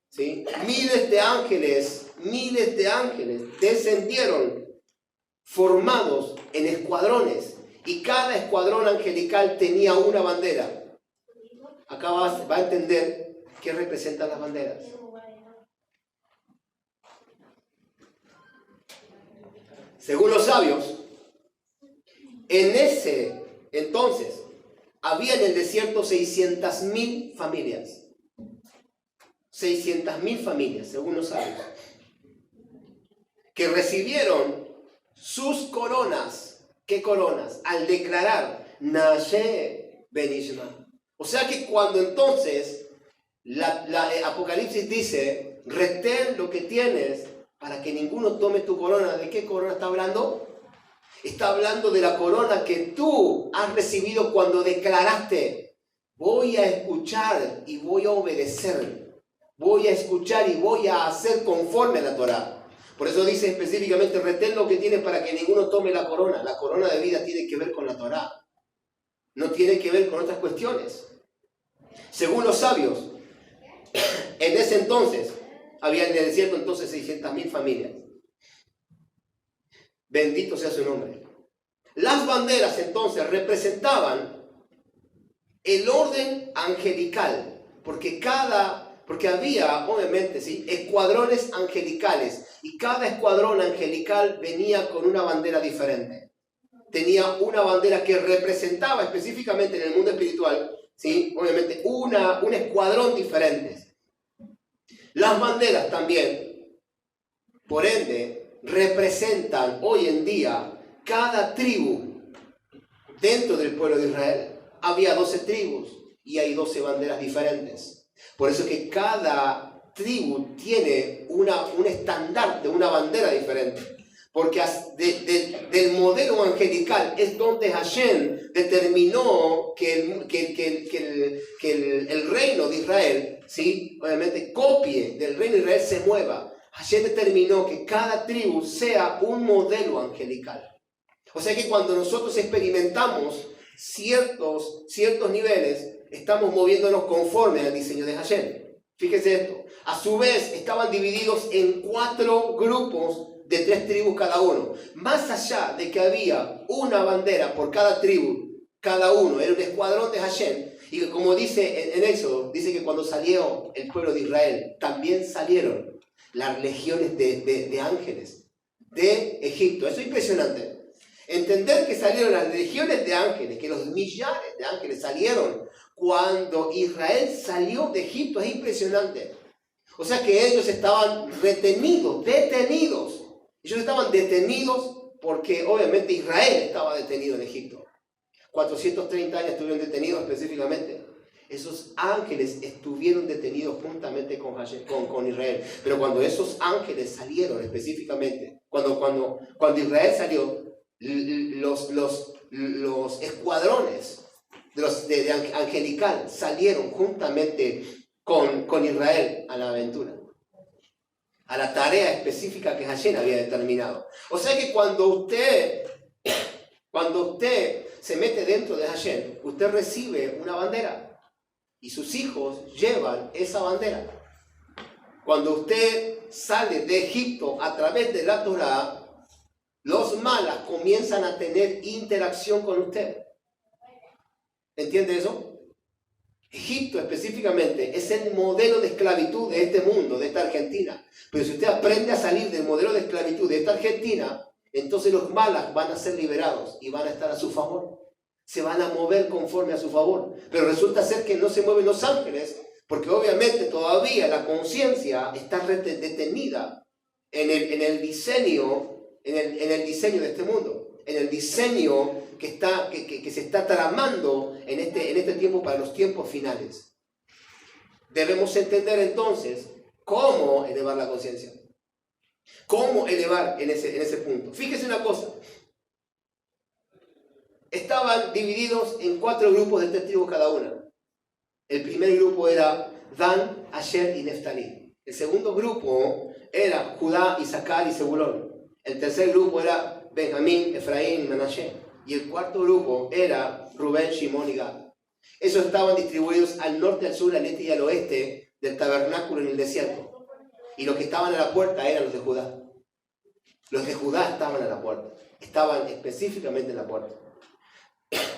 ¿sí?, miles de ángeles descendieron formados en escuadrones, y cada escuadrón angelical tenía una bandera. Acá va a entender qué representan las banderas. Según los sabios, en ese entonces había en el desierto 600.000 familias. 600.000 familias, según los sabios, que recibieron sus coronas. ¿Qué coronas? Al declarar Naashe Benishma. O sea que cuando entonces la Apocalipsis dice, retén lo que tienes para que ninguno tome tu corona, ¿de qué corona está hablando? Está hablando de la corona que tú has recibido cuando declaraste, voy a escuchar y voy a obedecer. Voy a escuchar y voy a hacer conforme a la Torá. Por eso dice específicamente, retén lo que tienes para que ninguno tome la corona. La corona de vida tiene que ver con la Torá. No tiene que ver con otras cuestiones. Según los sabios, en ese entonces, había en el desierto entonces 600.000 familias. Bendito sea su nombre. Las banderas entonces representaban el orden angelical, porque había, obviamente, ¿sí?, escuadrones angelicales, y cada escuadrón angelical venía con una bandera diferente. Tenía una bandera que representaba específicamente en el mundo espiritual, ¿sí?, obviamente, un escuadrón diferente. Las banderas también, por ende, representan hoy en día cada tribu dentro del pueblo de Israel. Había 12 tribus y hay 12 banderas diferentes. Por eso que cada tribu tiene un estandarte, una bandera diferente. Porque del modelo angelical es donde Hashem determinó que el reino de Israel, ¿sí?, obviamente copie del reino de Israel, se mueva. Hashem determinó que cada tribu sea un modelo angelical. O sea que cuando nosotros experimentamos ciertos niveles, estamos moviéndonos conforme al diseño de Hashem. Fíjese esto. A su vez, estaban divididos en 4 grupos de 3 tribus cada uno. Más allá de que había una bandera por cada tribu, cada uno, era un escuadrón de Hashem. Y como dice en Éxodo, dice que cuando salió el pueblo de Israel, también salieron las legiones de ángeles de Egipto. Eso es impresionante. Entender que salieron las legiones de ángeles, que los millares de ángeles salieron cuando Israel salió de Egipto, es impresionante. O sea que ellos estaban detenidos. Ellos estaban detenidos porque obviamente Israel estaba detenido en Egipto. 430 años estuvieron detenidos específicamente. Esos ángeles estuvieron detenidos juntamente con Israel. Pero cuando esos ángeles salieron específicamente, cuando Israel salió, los escuadrones de angelical salieron juntamente con Israel a la aventura, a la tarea específica que Hashem había determinado. O sea que cuando usted se mete dentro de Hashem, usted recibe una bandera y sus hijos llevan esa bandera. Cuando usted sale de Egipto a través de la Torá, los malas comienzan a tener interacción con usted. ¿Entiende eso? Egipto específicamente es el modelo de esclavitud de este mundo, de esta Argentina. Pero si usted aprende a salir del modelo de esclavitud de esta Argentina, entonces los malas van a ser liberados y van a estar a su favor. Se van a mover conforme a su favor. Pero resulta ser que no se mueven los ángeles, porque obviamente todavía la conciencia está detenida en el diseño de este mundo, en el diseño que se está tramando en este tiempo para los tiempos finales. Debemos entender entonces cómo elevar la conciencia, cómo elevar en ese punto. Fíjese una cosa, estaban divididos en 4 grupos de 3 tribus cada una. El primer grupo era Dan, Asher y Neftalí. El segundo grupo era Judá, Isaacar y Zebulón. El tercer grupo era Benjamín, Efraín y Manashe. Y el cuarto grupo era Rubén, Shimón y Gad. Esos estaban distribuidos al norte, al sur, al este y al oeste del tabernáculo en el desierto. Y los que estaban a la puerta eran los de Judá. Los de Judá estaban a la puerta. Estaban específicamente en la puerta.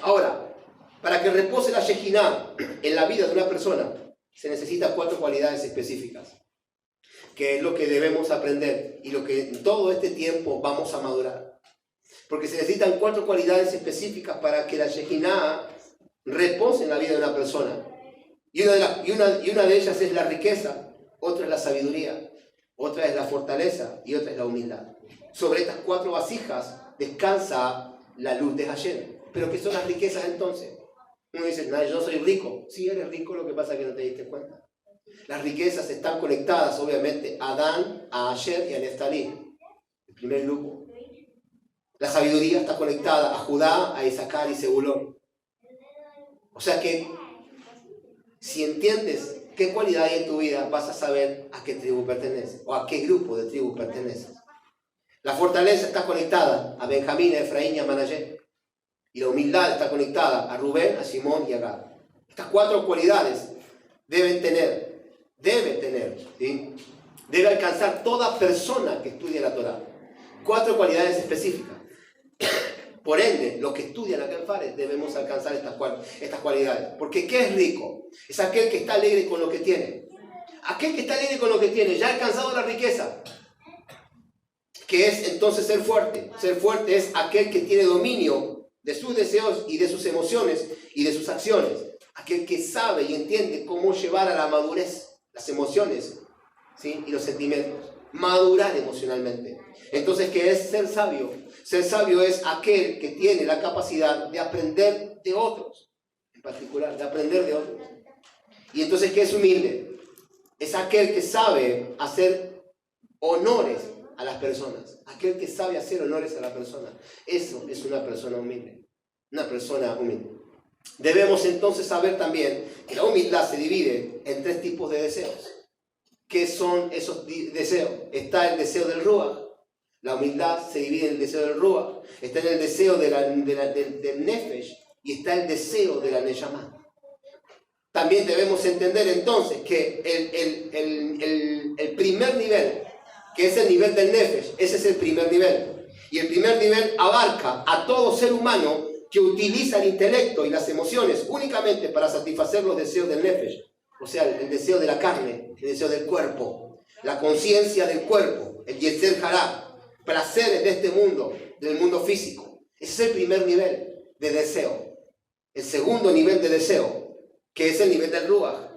Ahora, para que repose la Shekinah en la vida de una persona, se necesitan 4 cualidades específicas, que es lo que debemos aprender y lo que en todo este tiempo vamos a madurar. Porque se necesitan 4 cualidades específicas para que la Shekinah repose en la vida de una persona. Y una de ellas es la riqueza, otra es la sabiduría, otra es la fortaleza y otra es la humildad. Sobre estas 4 vasijas descansa la luz de Hashem. ¿Pero qué son las riquezas entonces? Uno dice, no, yo soy rico. Sí, eres rico, lo que pasa es que no te diste cuenta. Las riquezas están conectadas, obviamente, a Dan, a Asher y a Neftalí, el primer grupo. La sabiduría está conectada a Judá, a Isaacar y Zebulón. O sea que, si entiendes qué cualidad hay en tu vida, vas a saber a qué tribu perteneces o a qué grupo de tribus perteneces. La fortaleza está conectada a Benjamín, a Efraín y a Manashe. Y la humildad está conectada a Rubén, a Simón y a Gad. Estas 4 cualidades debe tener, ¿sí? Debe alcanzar toda persona que estudie la Torá. 4 cualidades específicas. Por ende, los que estudian acá en Fares debemos alcanzar estas cualidades. Porque ¿qué es rico? Es aquel que está alegre con lo que tiene. Aquel que está alegre con lo que tiene, ya ha alcanzado la riqueza. Que es entonces ser fuerte. Ser fuerte es aquel que tiene dominio de sus deseos y de sus emociones y de sus acciones. Aquel que sabe y entiende cómo llevar a la madurez las emociones, ¿sí? Y los sentimientos. Madurar emocionalmente. Entonces, ¿qué es ser sabio? Ser sabio es aquel que tiene la capacidad de aprender de otros, en particular, de aprender de otros. Y entonces, ¿qué es humilde? Es aquel que sabe hacer honores a las personas. Aquel que sabe hacer honores a la persona. Eso es una persona humilde. Una persona humilde. Debemos entonces saber también que la humildad se divide en 3 tipos de deseos. ¿Qué son esos deseos? Está el deseo del Ruach. La humildad se divide en el deseo del Ruach. Está en el deseo del Nefesh. Y está el deseo de la Neyamá. También debemos entender entonces que el primer nivel, que es el nivel del Nefesh, ese es el primer nivel. Y el primer nivel abarca a todo ser humano que utiliza el intelecto y las emociones únicamente para satisfacer los deseos del nefesh, o sea, el deseo de la carne, el deseo del cuerpo, la conciencia del cuerpo, el yetzer hará, placeres de este mundo, del mundo físico. Ese es el primer nivel de deseo. El segundo nivel de deseo, que es el nivel del ruach,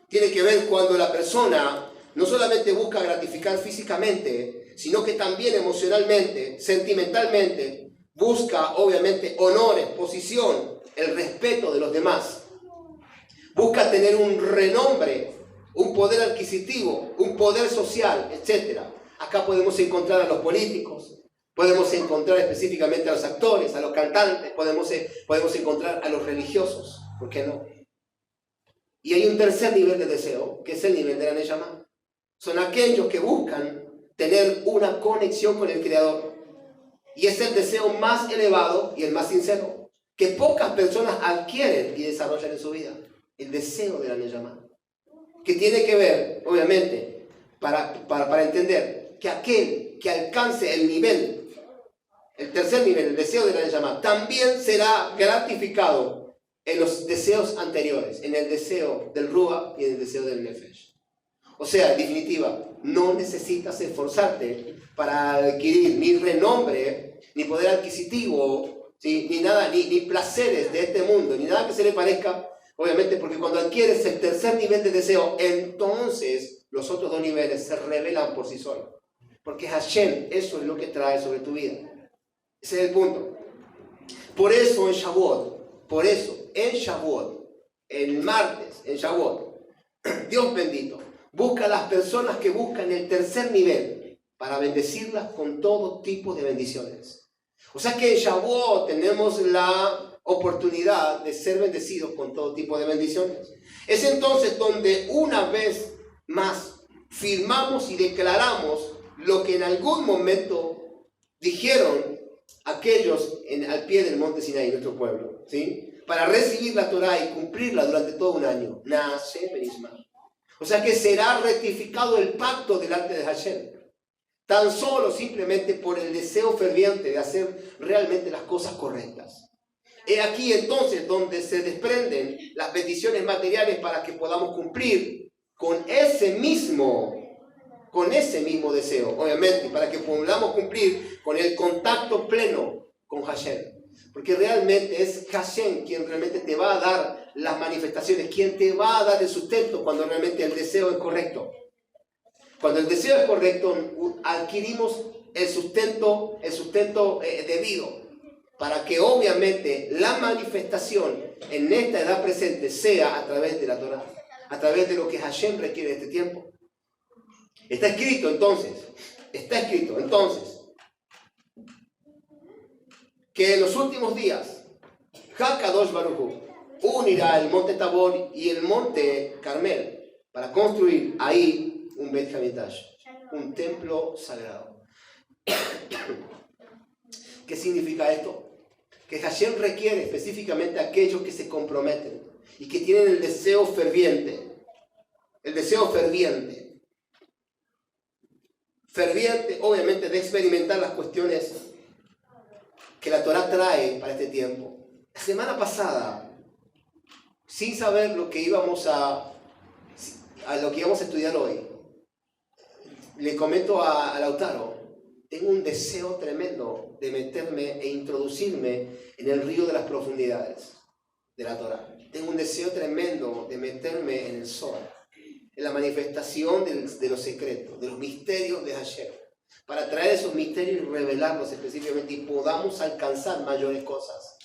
tiene que ver cuando la persona no solamente busca gratificar físicamente, sino que también emocionalmente, sentimentalmente, busca obviamente honores, posición, el respeto de los demás. Busca tener un renombre, un poder adquisitivo, un poder social, etc. Acá podemos encontrar a los políticos, podemos encontrar específicamente a los actores, a los cantantes, podemos encontrar a los religiosos, ¿por qué no? Y hay un tercer nivel de deseo, que es el nivel de la Neyamá. Son aquellos que buscan tener una conexión con el Creador. Y es el deseo más elevado y el más sincero, que pocas personas adquieren y desarrollan en su vida. El deseo de la Neyamá. Que tiene que ver, obviamente, para entender que aquel que alcance el nivel, el tercer nivel, el deseo de la Neyamá, también será gratificado en los deseos anteriores, en el deseo del Ruach y en el deseo del Nefesh. O sea, en definitiva, no necesitas esforzarte para adquirir ni renombre, ni poder adquisitivo, ¿sí? Ni nada, ni placeres de este mundo, ni nada que se le parezca, obviamente, porque cuando adquieres el tercer nivel de deseo, entonces los otros dos niveles se revelan por sí solos. Porque Hashem, eso es lo que trae sobre tu vida. Ese es el punto. Por eso en Shavuot, el martes, en Shavuot, Dios bendito, busca a las personas que buscan el tercer nivel para bendecirlas con todo tipo de bendiciones. O sea que en Shavuot tenemos la oportunidad de ser bendecidos con todo tipo de bendiciones. Es entonces donde una vez más firmamos y declaramos lo que en algún momento dijeron aquellos al pie del monte Sinaí, nuestro pueblo, ¿sí? Para recibir la Torá y cumplirla durante todo un año. Nace Benisma. O sea que será rectificado el pacto delante de Hashem. Tan solo simplemente por el deseo ferviente de hacer realmente las cosas correctas. He aquí entonces donde se desprenden las bendiciones materiales para que podamos cumplir con ese mismo deseo, obviamente, para que podamos cumplir con el contacto pleno con Hashem. Porque realmente es Hashem quien realmente te va a dar las manifestaciones, quien te va a dar el sustento cuando realmente el deseo es correcto. Cuando el deseo es correcto, adquirimos el sustento debido, para que obviamente la manifestación en esta edad presente sea a través de la Torá, a través de lo que Hashem requiere en este tiempo. Está escrito entonces, que en los últimos días, Hakadosh Baruj Hu unirá el monte Tabor y el monte Carmel para construir ahí un Bet Hamikdash, un templo sagrado. ¿Qué significa esto? Que Hashem requiere específicamente a aquellos que se comprometen y que tienen el deseo ferviente, obviamente, de experimentar las cuestiones que la Torá trae para este tiempo. La semana pasada, sin saber lo que íbamos a estudiar hoy, le comento a Lautaro, tengo un deseo tremendo de meterme e introducirme en el río de las profundidades de la Torá. Tengo un deseo tremendo de meterme en el Zohar, en la manifestación de los secretos, de los misterios de Hashem, para traer esos misterios y revelarlos específicamente y podamos alcanzar mayores cosas.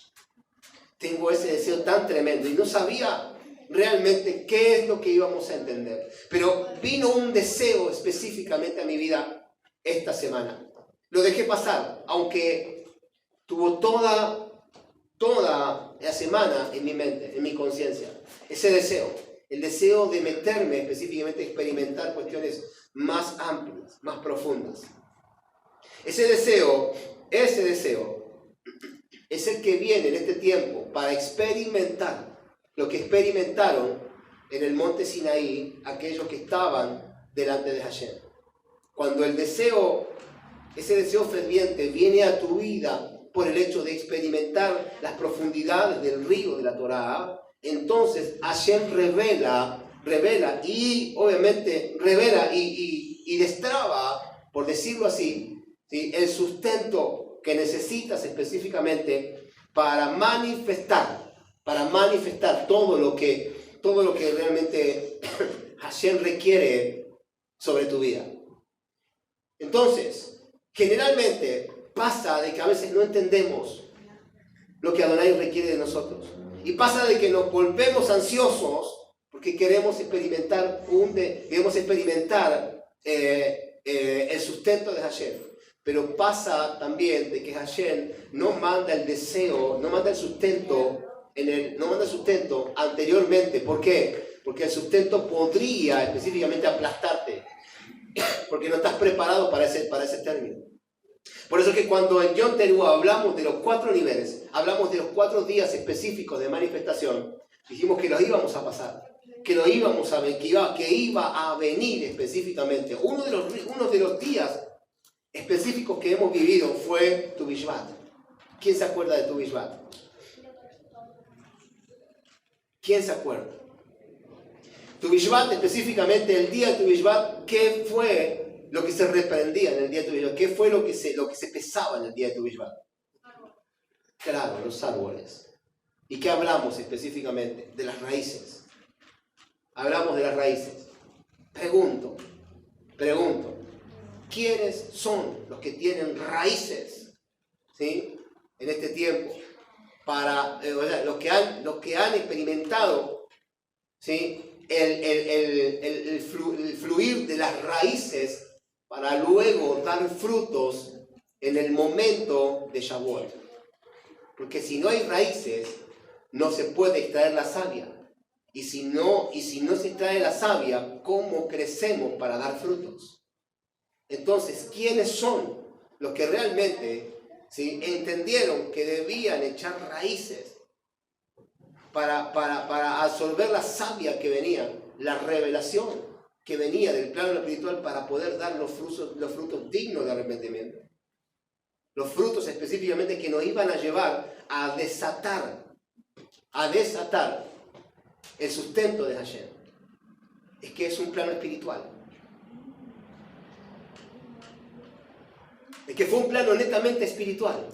Tengo ese deseo tan tremendo y no sabía realmente qué es lo que íbamos a entender, pero vino un deseo específicamente a mi vida esta semana. Lo dejé pasar, aunque tuvo toda la semana en mi mente, en mi conciencia, ese deseo, el deseo de meterme específicamente a experimentar cuestiones más amplias, más profundas. Ese deseo es el que viene en este tiempo para experimentar lo que experimentaron en el monte Sinaí aquellos que estaban delante de Hashem. Cuando ese deseo ferviente viene a tu vida por el hecho de experimentar las profundidades del río de la Torá, entonces Hashem revela y obviamente revela y destraba, por decirlo así, ¿sí?, el sustento que necesitas específicamente para manifestar todo lo que realmente Hashem requiere sobre tu vida. Entonces, generalmente pasa de que a veces no entendemos lo que Adonai requiere de nosotros. Y pasa de que nos volvemos ansiosos porque queremos experimentar el sustento de Hashem. Pero pasa también de que Hashem no manda el deseo, no manda el sustento anteriormente. ¿Por qué? Porque el sustento podría específicamente aplastarte, porque no estás preparado para ese término. Por eso es que cuando en Yom Teruah hablamos de los 4 niveles, hablamos de los 4 días específicos de manifestación, dijimos que los íbamos a pasar, que lo íbamos a ver, que iba a venir específicamente. Uno de los días específicos que hemos vivido fue Tu Bishvat. ¿Quién se acuerda de Tu Bishvat? ¿Quién se acuerda? Tu Bishvat, específicamente el día de Tu Bishvat, ¿qué fue lo que se reprendía en el día de Tu Bishvat? ¿Qué fue lo que se pesaba en el día de Tu Bishvat? Claro, los árboles. ¿Y qué hablamos específicamente? De las raíces. Hablamos de las raíces. Pregunto, ¿quiénes son los que tienen raíces, ¿sí?, en este tiempo? Los que han experimentado, ¿sí?, el fluir de las raíces para luego dar frutos en el momento de Shavuot. Porque si no hay raíces, no se puede extraer la savia. Y si no se extrae la savia, ¿cómo crecemos para dar frutos? Entonces, ¿quiénes son los que realmente, ¿sí?, entendieron que debían echar raíces para absorber la savia que venía, la revelación que venía del plano espiritual para poder dar los frutos dignos de arrepentimiento? Los frutos específicamente que nos iban a llevar a desatar el sustento de Hashem. Es que es un plano espiritual. Es que fue un plano netamente espiritual.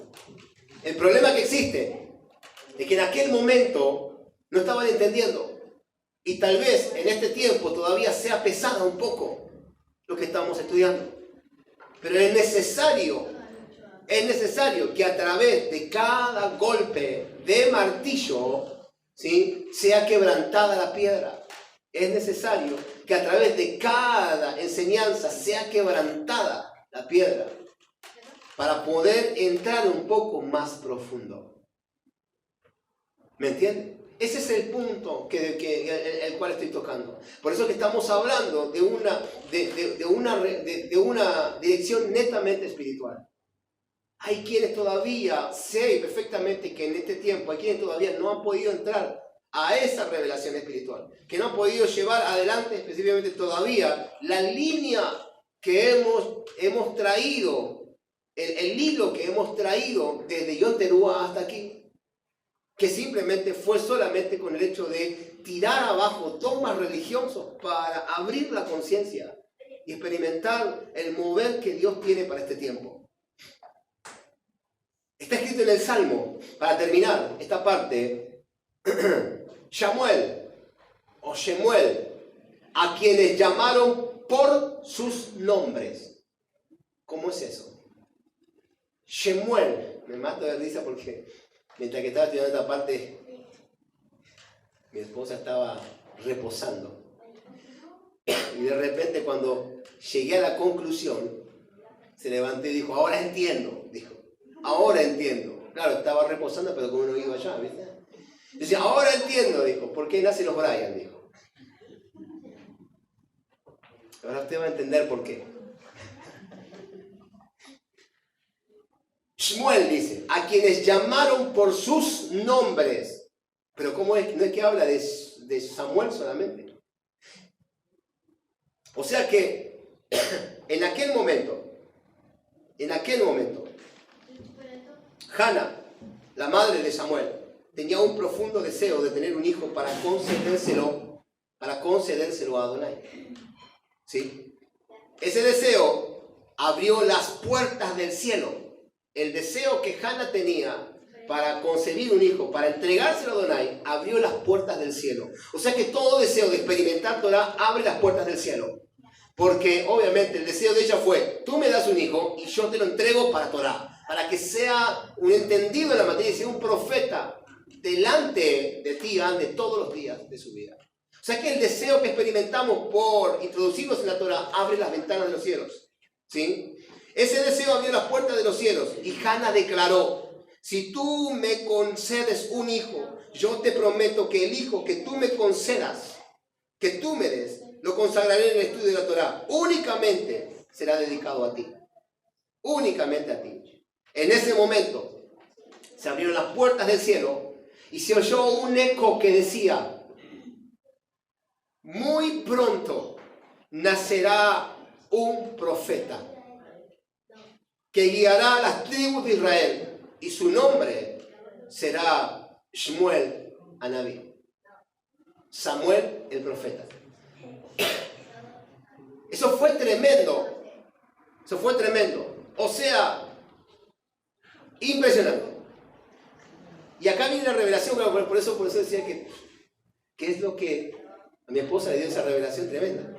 El problema que existe es que en aquel momento no estaban entendiendo. Y tal vez en este tiempo todavía sea pesada un poco lo que estamos estudiando. Pero es necesario que a través de cada golpe de martillo, ¿sí?, sea quebrantada la piedra. Es necesario que a través de cada enseñanza sea quebrantada la piedra para poder entrar un poco más profundo. ¿Me entienden? Ese es el punto el cual estoy tocando. Por eso que estamos hablando de una dirección netamente espiritual. Hay quienes todavía, sé perfectamente que en este tiempo, hay quienes todavía no han podido entrar a esa revelación espiritual, que no han podido llevar adelante específicamente todavía la línea que hemos traído, el hilo que hemos traído desde Yom Teruah hasta aquí, que simplemente fue solamente con el hecho de tirar abajo dogmas religiosos para abrir la conciencia y experimentar el mover que Dios tiene para este tiempo. Está escrito en el Salmo, para terminar esta parte, Shemuel, a quienes llamaron por sus nombres. ¿Cómo es eso? Shemuel, me mato de risa porque mientras que estaba estudiando esta parte, mi esposa estaba reposando. Y de repente cuando llegué a la conclusión, se levantó y dijo, ahora entiendo, dijo. Ahora entiendo. Claro, estaba reposando, pero con un oído allá, ¿viste? Decía, ahora entiendo, dijo. ¿Por qué nacen los Brian? Dijo. Ahora usted va a entender por qué. Shmuel dice, a quienes llamaron por sus nombres. Pero ¿cómo es? No es que habla de Samuel solamente. O sea que en aquel momento, Hannah, la madre de Samuel, tenía un profundo deseo de tener un hijo para concedérselo a Adonai. ¿Sí? Ese deseo abrió las puertas del cielo. El deseo que Hannah tenía para concebir un hijo, para entregárselo a Adonai, abrió las puertas del cielo. O sea que todo deseo de experimentar Torah abre las puertas del cielo. Porque obviamente el deseo de ella fue, tú me das un hijo y yo te lo entrego para Torah, para que sea un entendido en la materia y sea un profeta delante de ti, ande todos los días de su vida. O sea que el deseo que experimentamos por introducirnos en la Torah abre las ventanas de los cielos. ¿Sí? Ese deseo abrió las puertas de los cielos y Hannah declaró, si tú me concedes un hijo, yo te prometo que el hijo que tú me concedas, que tú me des, lo consagraré en el estudio de la Torah. Únicamente será dedicado a ti. Únicamente a ti. En ese momento se abrieron las puertas del cielo y se oyó un eco que decía, muy pronto nacerá un profeta que guiará a las tribus de Israel y su nombre será Shmuel Anabí. Samuel el profeta. Eso fue tremendo. Eso fue tremendo. O sea, impresionante. Y acá viene la revelación, por eso decía que es lo que a mi esposa le dio esa revelación tremenda.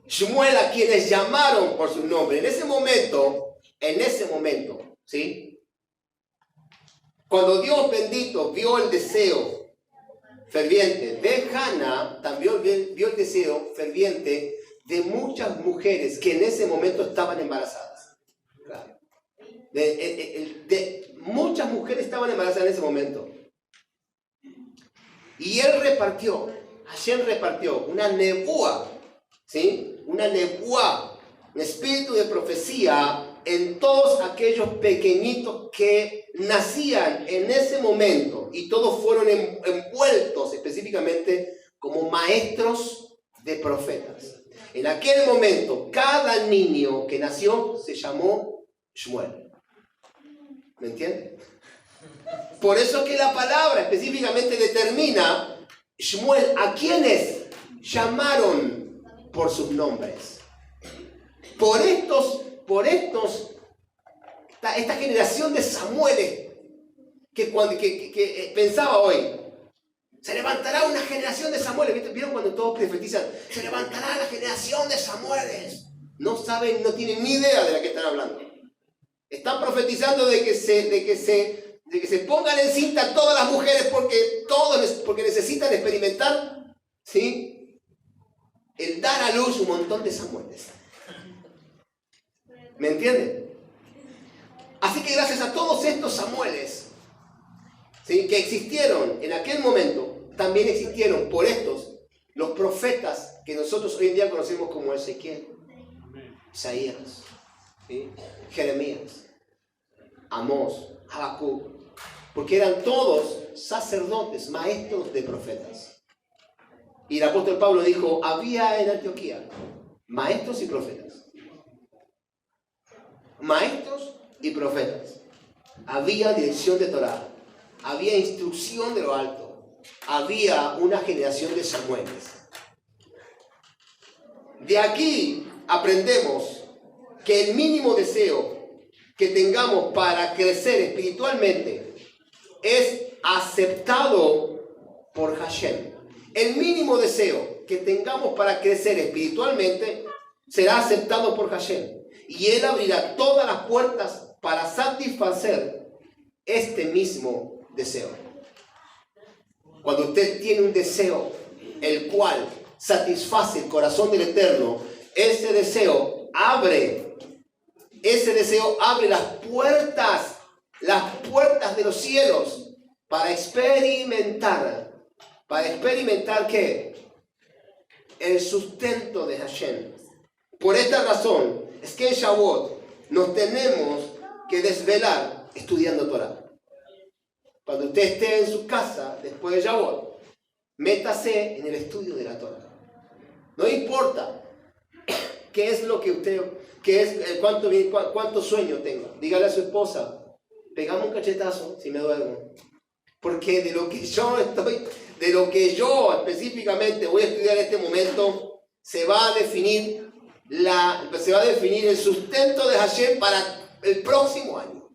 Shmuel, a quienes llamaron por su nombre, en ese momento, ¿sí? Cuando Dios bendito vio el deseo ferviente de Hannah, también vio el deseo ferviente de muchas mujeres que en ese momento estaban embarazadas. Claro. Muchas mujeres estaban embarazadas en ese momento. Y Hashem repartió una nebúa, ¿sí? Una nebúa, un espíritu de profecía en todos aquellos pequeñitos que nacían en ese momento, y todos fueron envueltos específicamente como maestros de profetas. En aquel momento, cada niño que nació se llamó Shmuel. ¿Me entienden? Por eso que la palabra específicamente determina Shmuel a quienes llamaron por sus nombres. Por esta generación de Samueles que pensaba hoy, se levantará una generación de Samueles. ¿Vieron cuando todos profetizan? Se levantará la generación de Samueles. No saben, no tienen ni idea de la que están hablando. Están profetizando de que se pongan en cinta todas las mujeres porque necesitan experimentar, ¿sí?, el dar a luz un montón de Samueles. ¿Me entienden? Así que gracias a todos estos Samueles, ¿sí?, que existieron en aquel momento, también existieron por estos los profetas que nosotros hoy en día conocemos como Ezequiel, Isaías, ¿sí?, Jeremías, Amós, Habacuc, porque eran todos sacerdotes, maestros de profetas. Y el apóstol Pablo dijo, había en Antioquía maestros y profetas. Maestros y profetas. Había dirección de Torah, había instrucción de lo alto, había una generación de Samueles. De aquí aprendemos que el mínimo deseo que tengamos para crecer espiritualmente es aceptado por Hashem. El mínimo deseo que tengamos para crecer espiritualmente será aceptado por Hashem. Y Él abrirá todas las puertas para satisfacer este mismo deseo. Cuando usted tiene un deseo, el cual satisface el corazón del Eterno, ese deseo abre las puertas de los cielos para experimentar ¿qué? El sustento de Hashem. Por esta razón es que en Shavuot nos tenemos que desvelar estudiando Torah. Cuando usted esté en su casa después de Shavuot, métase en el estudio de la Torah. No importa ¿Qué es lo que usted, cuánto sueño tengo? Dígale a su esposa, pegame un cachetazo si me duermo. Porque de lo que yo específicamente voy a estudiar en este momento, se va a definir el sustento de Hashem para el próximo año.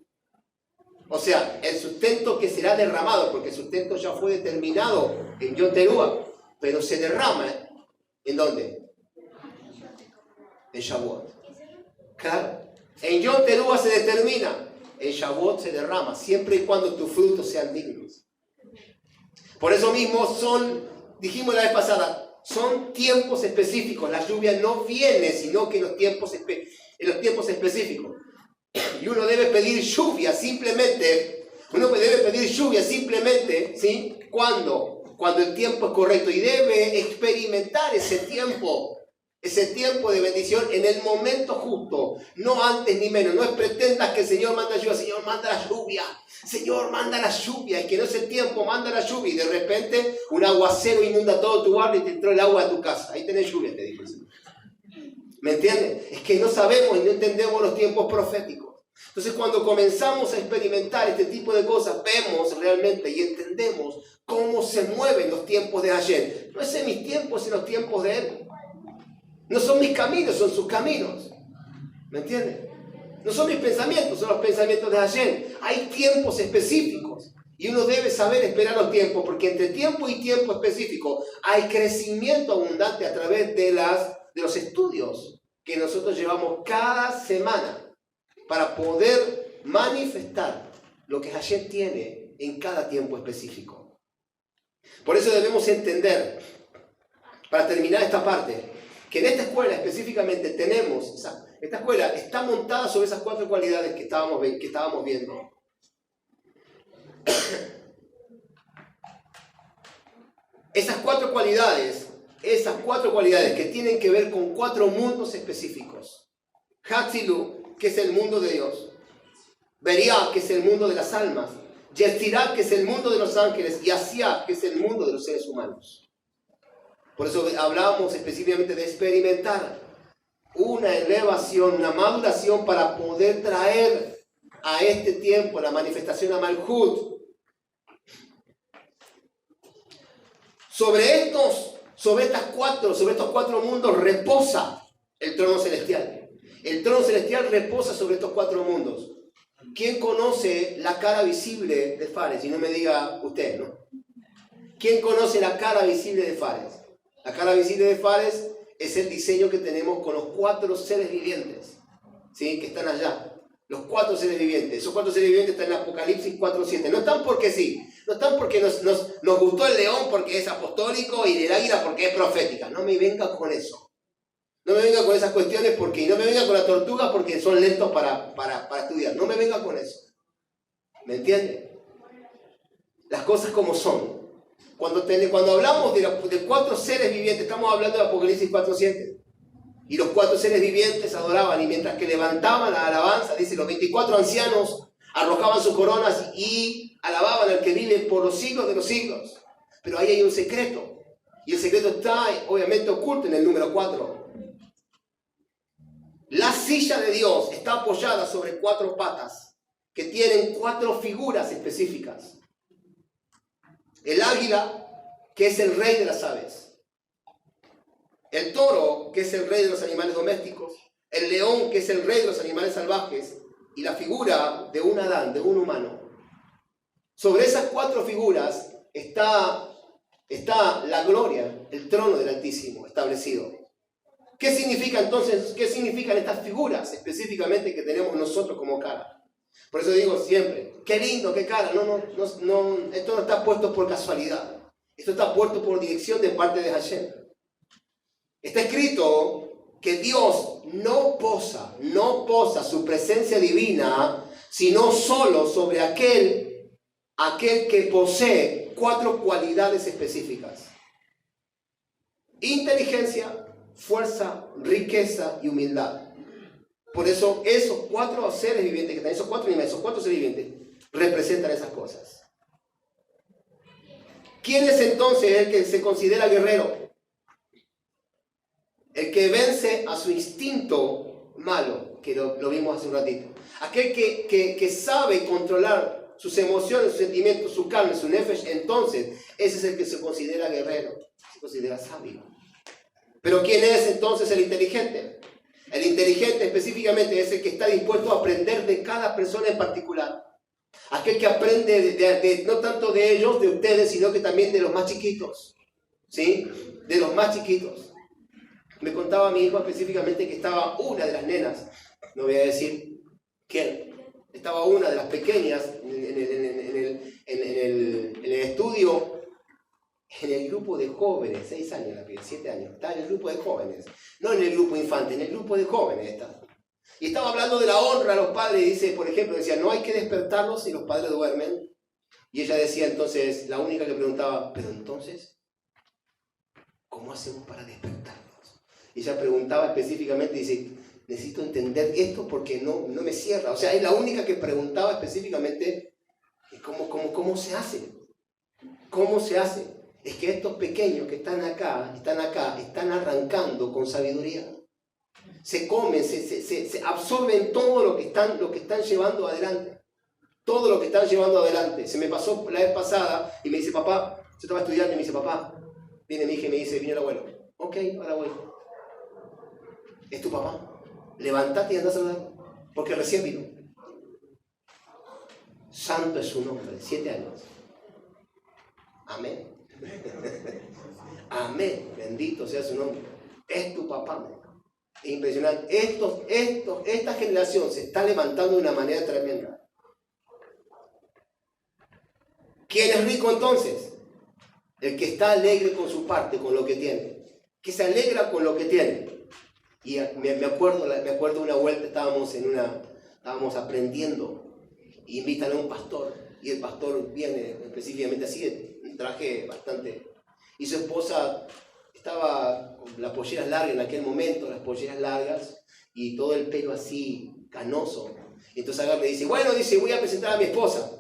O sea, el sustento que será derramado, porque el sustento ya fue determinado en Yom Teruah, pero se derrama, ¿en dónde? En Shavuot. Claro, en Yom Teruah se determina, en Shavuot se derrama, siempre y cuando tus frutos sean dignos. Por eso mismo dijimos la vez pasada, son tiempos específicos. La lluvia no viene, sino que en los tiempos específicos. Y uno debe pedir lluvia simplemente, ¿sí? Cuando el tiempo es correcto, y debe experimentar ese tiempo de bendición en el momento justo, no antes ni menos. No pretendas que el Señor manda lluvia, Señor manda la lluvia, Señor manda la lluvia, y que no es el tiempo, manda la lluvia, y de repente un aguacero inunda todo tu barrio y te entró el agua a tu casa. Ahí tenés lluvia, te dijo el Señor. ¿Me entiendes? Es que no sabemos y no entendemos los tiempos proféticos. Entonces, cuando comenzamos a experimentar este tipo de cosas, vemos realmente y entendemos cómo se mueven los tiempos de ayer. No es en mis tiempos, en los tiempos de Él. No son mis caminos, son sus caminos. ¿Me entiendes? No son mis pensamientos, son los pensamientos de ayer. Hay tiempos específicos y uno debe saber esperar los tiempos, porque entre tiempo y tiempo específico hay crecimiento abundante a través de los estudios que nosotros llevamos cada semana para poder manifestar lo que Hashem tiene en cada tiempo específico. Por eso debemos entender, para terminar esta parte, que en esta escuela específicamente esta escuela está montada sobre esas 4 cualidades que estábamos viendo. Esas cuatro cualidades que tienen que ver con 4 mundos específicos. Hatzilu, que es el mundo de Dios. Beriah, que es el mundo de las almas. Yetzirah, que es el mundo de los ángeles. Y Asiah, que es el mundo de los seres humanos. Por eso hablábamos específicamente de experimentar una elevación, una maduración para poder traer a este tiempo la manifestación a Malhut. Sobre estos 4 mundos reposa el trono celestial. El trono celestial reposa sobre estos 4 mundos. ¿Quién conoce la cara visible de Fares? Y no me diga usted, ¿no? ¿Quién conoce la cara visible de Fares? La cara visible de Fares es el diseño que tenemos con los 4 seres vivientes, ¿sí? Que están allá. Los 4 seres vivientes. Esos 4 seres vivientes están en Apocalipsis 4:7. No están porque sí. No están porque nos gustó el león porque es apostólico y el águila porque es profética. No me venga con eso. No me venga con esas cuestiones y no me venga con la tortuga porque son lentos para estudiar. No me venga con eso. ¿Me entiende? Las cosas como son. Cuando hablamos de 4 seres vivientes, estamos hablando de Apocalipsis 4:7. Y los 4 seres vivientes adoraban, y mientras que levantaban la alabanza, dice, los 24 ancianos arrojaban sus coronas y alababan al que vive por los siglos de los siglos. Pero ahí hay un secreto. Y el secreto está obviamente oculto en el número 4. La silla de Dios está apoyada sobre 4 patas que tienen 4 figuras específicas. El águila, que es el rey de las aves. El toro, que es el rey de los animales domésticos. El león, que es el rey de los animales salvajes. Y la figura de un Adán, de un humano. Sobre esas 4 figuras está la gloria, el trono del Altísimo establecido. ¿Qué significa entonces? ¿Qué significan estas figuras específicamente que tenemos nosotros como cara? Por eso digo siempre, qué lindo, qué cara. No, esto no está puesto por casualidad. Esto está puesto por dirección de parte de Hashem. Está escrito que Dios no posa su presencia divina, sino solo sobre aquel que posee 4 cualidades específicas: inteligencia, fuerza, riqueza y humildad. Por eso esos 4 seres vivientes que están, esos 4 animales, esos 4 seres vivientes representan esas cosas. ¿Quién es entonces el que se considera guerrero? El que vence a su instinto malo, que lo vimos hace un ratito. Aquel que sabe controlar sus emociones, sus sentimientos, su carne, su nefesh, entonces ese es el que se considera guerrero, se considera sabio. Pero ¿quién es entonces el inteligente? El inteligente específicamente es el que está dispuesto a aprender de cada persona en particular. Aquel que aprende no tanto de ellos, de ustedes, sino que también de los más chiquitos. ¿Sí? De los más chiquitos. Me contaba mi hijo específicamente que estaba una de las nenas, no voy a decir quién, estaba una de las pequeñas en el estudio, en el grupo de jóvenes, 6 años la pibe, 7 años, está en el grupo de jóvenes, no en el grupo infante, en el grupo de jóvenes está. Y estaba hablando de la honra a los padres, y dice, por ejemplo, decía, no hay que despertarlos si los padres duermen. Y ella decía entonces, la única que preguntaba, pero entonces, ¿cómo hacemos para despertarlos? Y ella preguntaba específicamente, dice, necesito entender esto porque no me cierra. O sea, es la única que preguntaba específicamente, ¿cómo se hace? ¿Cómo se hace? Es que estos pequeños que están acá, están arrancando con sabiduría. Se comen, se absorben todo lo que están llevando adelante. Todo lo que están llevando adelante. Se me pasó la vez pasada y me dice, papá, yo estaba estudiando y me dice, papá, viene mi hija y me dice, vino el abuelo. Ok, ahora voy. ¿Es tu papá? Levantate y andá a saludar, porque recién vino. Santo es su nombre, 7 años. Amén. Amén, bendito sea su nombre. Es tu papá. Es impresionante. Esta generación se está levantando de una manera tremenda. ¿Quién es rico entonces? El que está alegre con su parte, con lo que tiene. Que se alegra con lo que tiene. Y me acuerdo una vuelta, estábamos aprendiendo. Y invitan a un pastor. Y el pastor viene específicamente así, un traje bastante. Y su esposa estaba con las polleras largas en aquel momento, las polleras largas, y todo el pelo así, canoso. Y entonces agarra y dice, bueno, voy a presentar a mi esposa.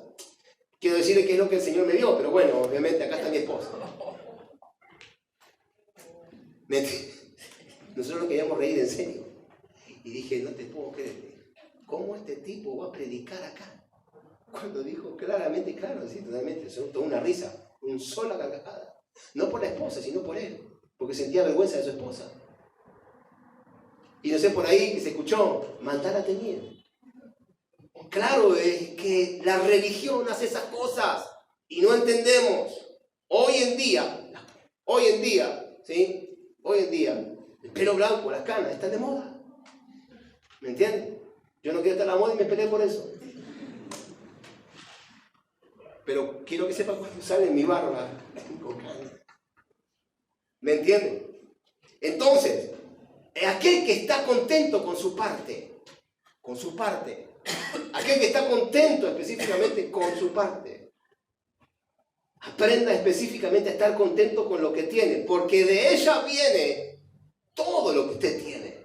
Quiero decirle qué es lo que el Señor me dio, pero bueno, obviamente acá está mi esposa. Nosotros nos queríamos reír en serio. Y dije, no te puedo creer. ¿Cómo este tipo va a predicar acá? Cuando dijo claramente, claro, sí, totalmente, se notó una risa, una sola carcajada. No por la esposa, sino por él, porque sentía vergüenza de su esposa. Y no sé, por ahí que se escuchó, maldad tenía. Claro, es que la religión hace esas cosas y no entendemos. Hoy en día, ¿sí? Hoy en día, el pelo blanco, las canas, están de moda. ¿Me entienden? Yo no quiero estar a la moda y me peleé por eso. Pero quiero que sepan cuando sale mi barba. ¿Me entienden? Entonces, aquel que está contento con su parte, aquel que está contento específicamente con su parte, aprenda específicamente a estar contento con lo que tiene, porque de ella viene todo lo que usted tiene.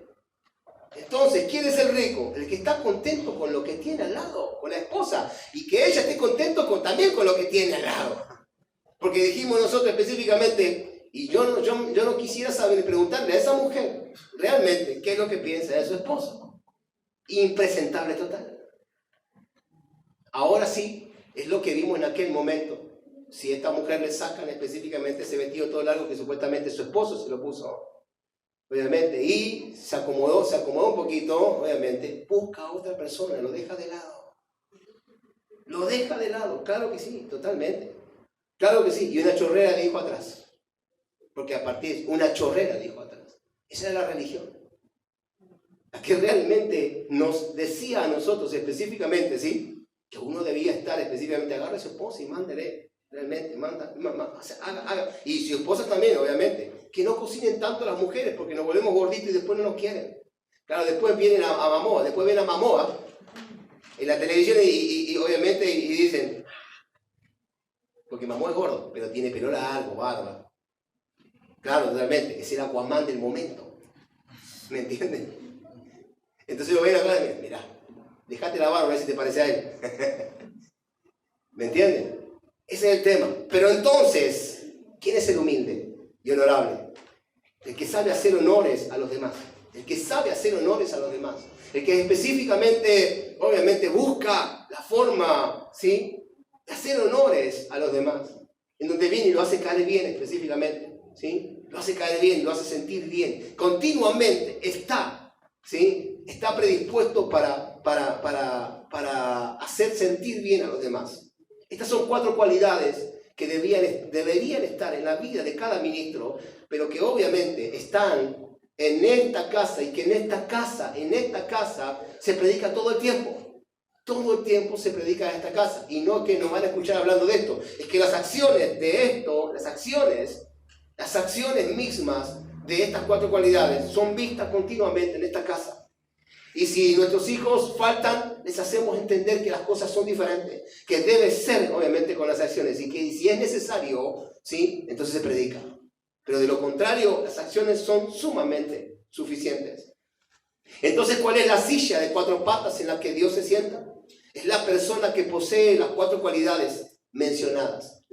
Entonces, ¿quién es el rico? El que está contento con lo que tiene al lado, con la esposa, y que ella esté contento también con lo que tiene al lado. Porque dijimos nosotros específicamente, y yo no quisiera saber preguntarle a esa mujer realmente qué es lo que piensa de su esposo. Impresentable total. Ahora sí, es lo que vimos en aquel momento. Si a esta mujer le sacan específicamente ese vestido todo largo que supuestamente su esposo se lo puso, obviamente, y se acomodó un poquito, obviamente, busca a otra persona, lo deja de lado, claro que sí, totalmente, claro que sí, y una chorrera le dijo atrás, porque a partir de una chorrera le dijo atrás, esa era la religión, la que realmente nos decía a nosotros específicamente, ¿sí? Que uno debía estar específicamente, agarre a su esposa y mándele, realmente, haga. Y su esposa también, obviamente, que no cocinen tanto las mujeres, porque nos volvemos gorditos y después no nos quieren. Claro, después vienen a Mamoa, después ven a Mamoa en la televisión y obviamente y dicen, porque Mamoa es gordo, pero tiene pelo largo, barba. Claro, totalmente, es el Aquaman del momento. ¿Me entienden? Entonces lo ven acá y mirá, dejate la barba a ver si te parece a él. ¿Me entienden? Ese es el tema. Pero entonces, ¿quién es el humilde y honorable? El que sabe hacer honores a los demás. El que sabe hacer honores a los demás. El que específicamente, obviamente, busca la forma, ¿sí?, de hacer honores a los demás. En donde viene y lo hace caer bien específicamente, ¿sí? Lo hace caer bien, lo hace sentir bien. Continuamente está, ¿sí?, está predispuesto para hacer sentir bien a los demás. Estas son 4 cualidades que deberían estar en la vida de cada ministro, pero que obviamente están en esta casa, y que en esta casa se predica todo el tiempo. Todo el tiempo se predica en esta casa. Y no que nos van a escuchar hablando de esto, es que las acciones de esto, las acciones mismas de estas 4 cualidades son vistas continuamente en esta casa. Y si nuestros hijos faltan, les hacemos entender que las cosas son diferentes, que debe ser obviamente con las acciones, y que si es necesario, ¿sí?, entonces se predica. Pero de lo contrario, las acciones son sumamente suficientes. Entonces, ¿cuál es la silla de 4 patas en la que Dios se sienta? Es la persona que posee las 4 cualidades mencionadas,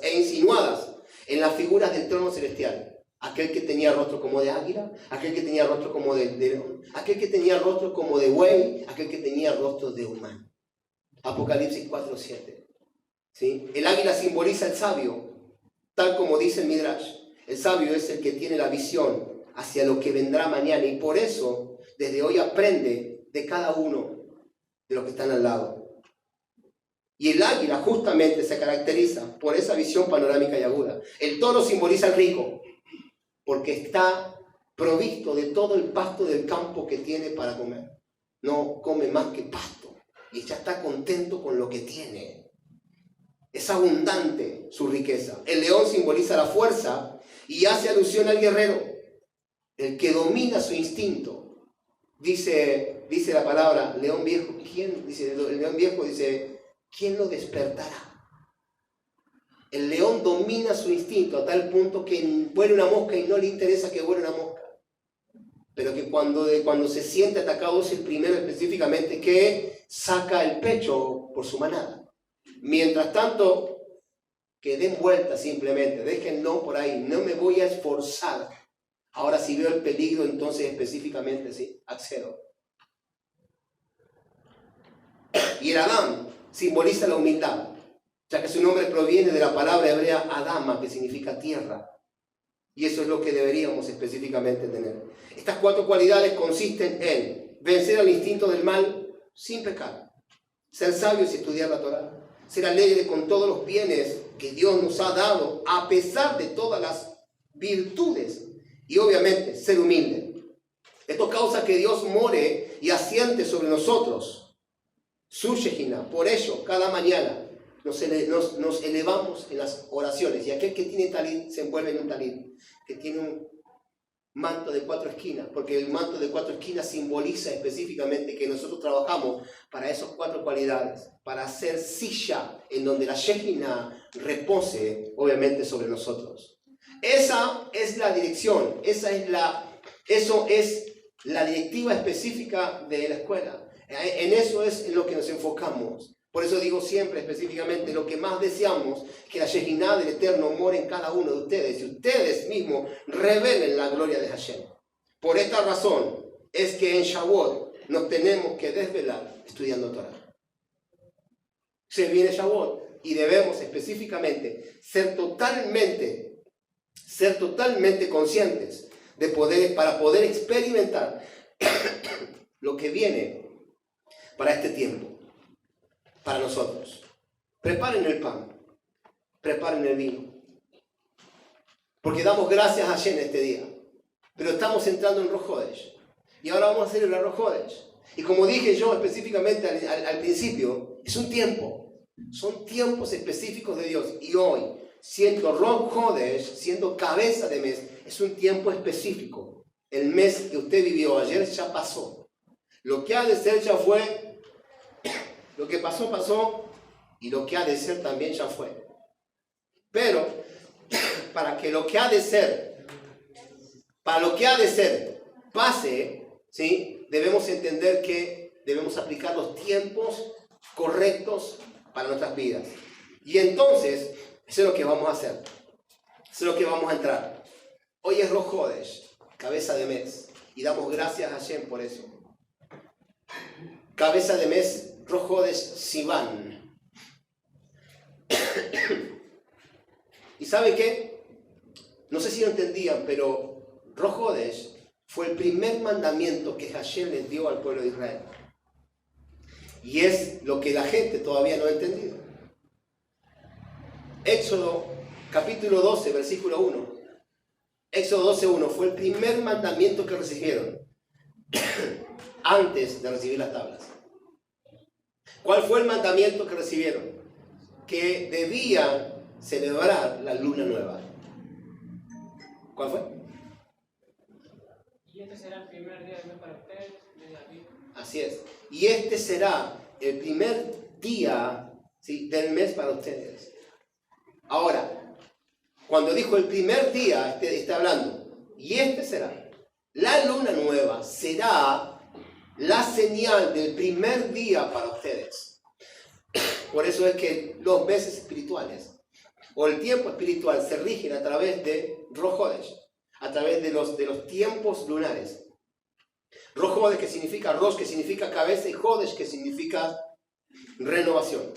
e insinuadas en las figuras del trono celestial. Aquel que tenía rostro como de águila, aquel que tenía rostro como de león, aquel que tenía rostro como de buey, aquel que tenía rostro de humano. Apocalipsis 4:7. ¿Sí? El águila simboliza el sabio, tal como dice el Midrash. El sabio es el que tiene la visión hacia lo que vendrá mañana, y por eso desde hoy aprende de cada uno de los que están al lado. Y el águila justamente se caracteriza por esa visión panorámica y aguda. El toro simboliza al rico, porque está provisto de todo el pasto del campo que tiene para comer. No come más que pasto y ya está contento con lo que tiene. Es abundante su riqueza. El león simboliza la fuerza y hace alusión al guerrero, el que domina su instinto. Dice la palabra león viejo. El león viejo dice, ¿quién lo despertará? El león domina su instinto a tal punto que vuela una mosca y no le interesa que vuele una mosca. Pero que cuando se siente atacado es el primero específicamente que saca el pecho por su manada. Mientras tanto, que den vuelta simplemente, déjenlo por ahí, no me voy a esforzar. Ahora si veo el peligro, entonces específicamente sí, accedo. Y el Adán simboliza la humildad, ya que su nombre proviene de la palabra hebrea Adama, que significa tierra. Y eso es lo que deberíamos específicamente tener. Estas 4 cualidades consisten en vencer al instinto del mal sin pecar, ser sabios y estudiar la Torá, ser alegre con todos los bienes que Dios nos ha dado, a pesar de todas las virtudes, y obviamente ser humilde. Esto causa que Dios more y asiente sobre nosotros su Shejina. Por ello, cada mañana nos elevamos en las oraciones, y aquel que tiene talit se envuelve en un talit, que tiene un manto de 4 esquinas, porque el manto de 4 esquinas simboliza específicamente que nosotros trabajamos para esas 4 cualidades, para hacer silla en donde la Shejina repose obviamente sobre nosotros. Esa es la dirección, eso es la directiva específica de la escuela. En eso es en lo que nos enfocamos. Por eso digo siempre específicamente, lo que más deseamos es que la Shejina del Eterno more en cada uno de ustedes, y ustedes mismos revelen la gloria de Hashem. Por esta razón es que en Shavuot nos tenemos que desvelar estudiando Torah. Se viene Shavuot y debemos específicamente ser totalmente conscientes para poder experimentar lo que viene para este tiempo, para nosotros. Preparen el pan, preparen el vino, porque damos gracias a Hashem este día, pero estamos entrando en Rosh Hodesh, y ahora vamos a celebrar Rosh Hodesh. Y como dije yo específicamente al principio, es un tiempo, son tiempos específicos de Dios, y hoy, siendo Rosh Hodesh, siendo cabeza de mes, es un tiempo específico. El mes que usted vivió ayer ya pasó. Lo que ha de ser ya fue, lo que pasó, pasó, y lo que ha de ser también ya fue. Pero, para lo que ha de ser pase, ¿sí?, debemos entender que debemos aplicar los tiempos correctos para nuestras vidas. Y entonces, eso es lo que vamos a hacer. Eso es lo que vamos a entrar. Hoy es Rosh Hodesh, cabeza de mes, y damos gracias a Hashem por eso. Cabeza de mes, Rosh Hodesh Sivan. ¿Y saben qué? No sé si lo entendían, pero Rosh Hodesh fue el primer mandamiento que Hashem les dio al pueblo de Israel. Y es lo que la gente todavía no ha entendido. Éxodo capítulo 12, versículo 1. Éxodo 12:1 fue el primer mandamiento que recibieron antes de recibir las tablas. ¿Cuál fue el mandamiento que recibieron? Que debían celebrar la luna nueva. ¿Cuál fue? Y este será el primer día del mes para ustedes, desde aquí. Así es. Y este será el primer día, ¿sí?, del mes para ustedes. Ahora, cuando dijo el primer día, está hablando, y este será, la luna nueva será la señal del primer día para ustedes. Por eso es que los meses espirituales, o el tiempo espiritual, se rigen a través de Rosh Hodesh, a través de los tiempos lunares. Rosh Hodesh, que significa Rosh, que significa cabeza, y Hodesh, que significa renovación.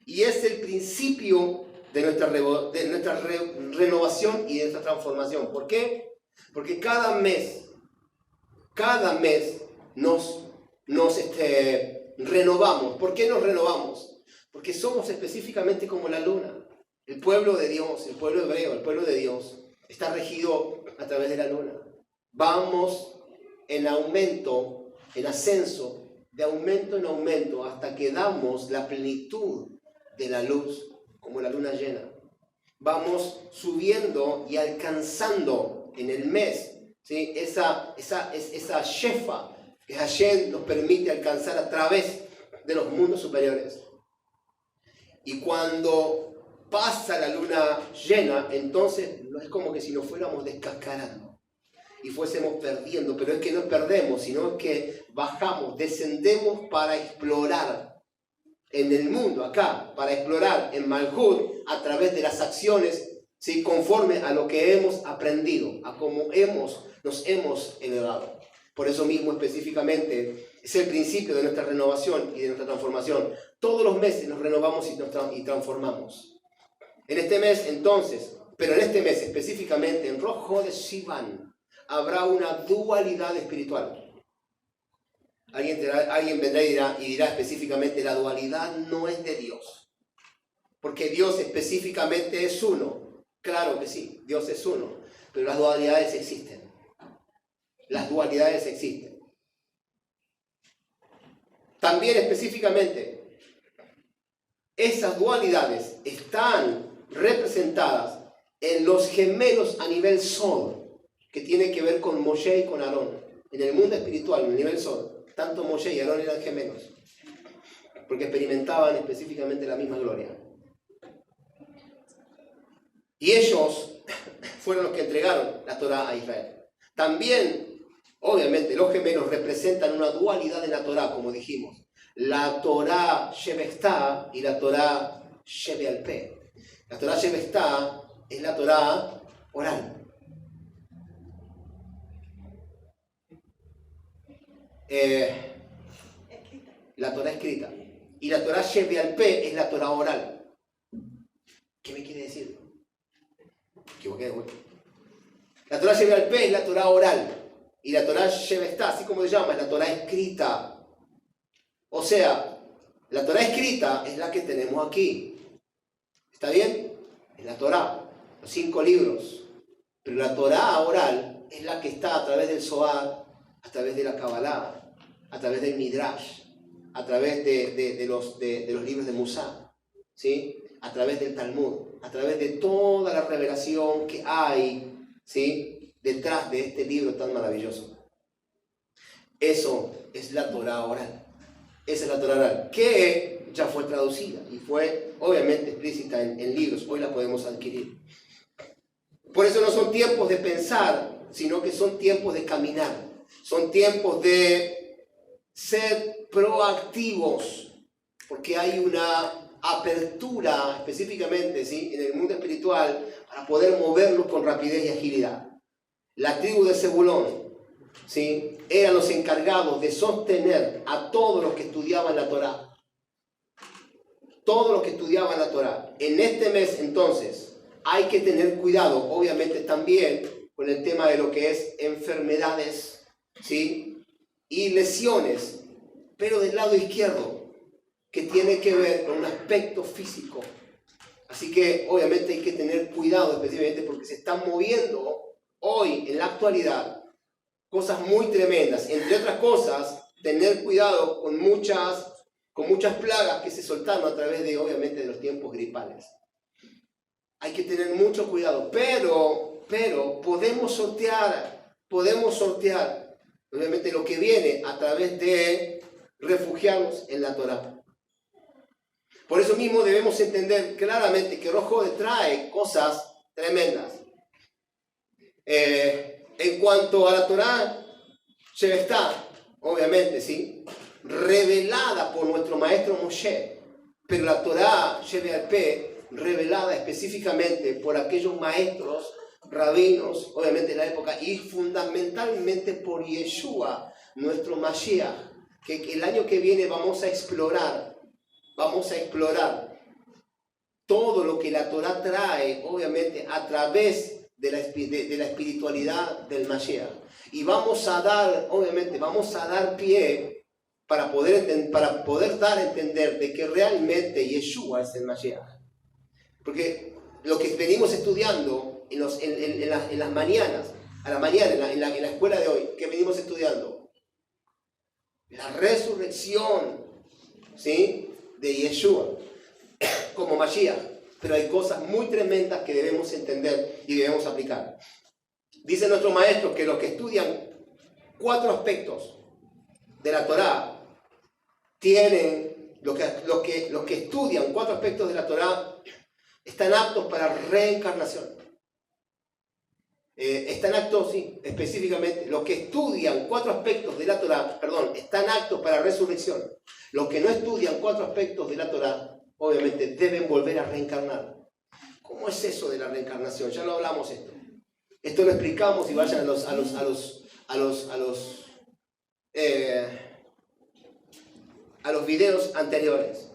Y es el principio de nuestra renovación y de nuestra transformación. ¿Por qué? Porque cada mes nos renovamos. ¿Por qué nos renovamos? Porque somos específicamente como la luna. El pueblo de Dios, el pueblo hebreo, el pueblo de Dios, está regido a través de la luna. Vamos en aumento, en ascenso, de aumento en aumento, hasta que damos la plenitud de la luz, como la luna llena. Vamos subiendo y alcanzando en el mes, ¿sí?, esa shefa que Hashem nos permite alcanzar a través de los mundos superiores. Y cuando pasa la luna llena, entonces es como que si nos fuéramos descascarando y fuésemos perdiendo, pero es que no perdemos, sino es que bajamos, descendemos para explorar en el mundo acá, para explorar en Malhut a través de las acciones, ¿sí?, conforme a lo que hemos aprendido, a cómo nos hemos elevado. Por eso mismo específicamente es el principio de nuestra renovación y de nuestra transformación. Todos los meses nos renovamos y transformamos. En este mes entonces, pero en este mes específicamente, en Rosh Hodesh Sivan, habrá una dualidad espiritual. Alguien vendrá y dirá específicamente, la dualidad no es de Dios, porque Dios específicamente es uno. Claro que sí, Dios es uno, pero las dualidades existen. Las dualidades existen. También específicamente, esas dualidades están representadas en los gemelos a nivel Sod, que tiene que ver con Moshe y con Aarón. En el mundo espiritual, en el nivel Sod, tanto Moshe y Aarón eran gemelos, porque experimentaban específicamente la misma gloria. Y ellos fueron los que entregaron la Torá a Israel. También, obviamente, los gemelos representan una dualidad en la Torá, como dijimos. La Torá Shebestá y la Torá Shebealpé. La Torá Shebestá es la Torá oral. La Torá escrita. Y la Torá Shebealpé es la Torá oral. ¿Qué me quiere decir? Me equivoqué de vuelta. La Torá Shebealpé es la Torá oral. Y la Torá Shebestá, así como se llama, es la Torá escrita. O sea, la Torá escrita es la que tenemos aquí. ¿Está bien? Es la Torá, los 5 libros. Pero la Torá oral es la que está a través del Zohar, a través de la Kabbalah, a través del Midrash, a través de los libros de Musar, ¿sí?, a través del Talmud, a través de toda la revelación que hay, ¿sí?, detrás de este libro tan maravilloso. Eso es la Torá oral. Esa es la Torá oral, que ya fue traducida y fue obviamente explícita en libros. Hoy la podemos adquirir. Por eso no son tiempos de pensar, sino que son tiempos de caminar. Son tiempos de ser proactivos, porque hay una apertura específicamente, ¿sí?, en el mundo espiritual para poder movernos con rapidez y agilidad. la tribu de Zebulón, ¿sí?, eran los encargados de sostener a todos los que estudiaban la Torá. Todos los que estudiaban la Torá. En este mes, entonces, hay que tener cuidado, obviamente también, con el tema de lo que es enfermedades, ¿sí?, y lesiones, pero del lado izquierdo, que tiene que ver con un aspecto físico. Así que, obviamente, hay que tener cuidado, específicamente porque se están moviendo hoy, en la actualidad, cosas muy tremendas. Entre otras cosas, tener cuidado con muchas plagas que se soltaron a través de, obviamente, de los tiempos gripales. Hay que tener mucho cuidado, pero podemos sortear, obviamente, lo que viene a través de refugiarnos en la Torá. Por eso mismo debemos entender claramente que Rosh Hodeh trae cosas tremendas. En cuanto a la Torá, está, obviamente, ¿sí?, revelada por nuestro maestro Moshe, pero la Torá P, revelada específicamente por aquellos maestros, rabinos, obviamente de la época, y fundamentalmente por Yeshua, nuestro Mashiach, que el año que viene vamos a explorar todo lo que la Torá trae, obviamente, a través de la espiritualidad del Mashiach. Y vamos a dar pie para poder dar a entender de que realmente Yeshua es el Mashiach. Porque lo que venimos estudiando en las mañanas, en la escuela de hoy, que venimos estudiando, la resurrección, ¿sí?, de Yeshua como Mashiach, pero hay cosas muy tremendas que debemos entender y debemos aplicar. Dice nuestro maestro que los que estudian 4 aspectos de la Torá tienen, los que estudian 4 aspectos de la Torá están aptos para reencarnación. Están aptos, sí, específicamente, los que estudian 4 aspectos de la Torá, están aptos para resurrección. Los que no estudian 4 aspectos de la Torá, obviamente, deben volver a reencarnar. ¿Cómo es eso de la reencarnación? Ya lo hablamos esto. Esto lo explicamos y vayan a los videos anteriores.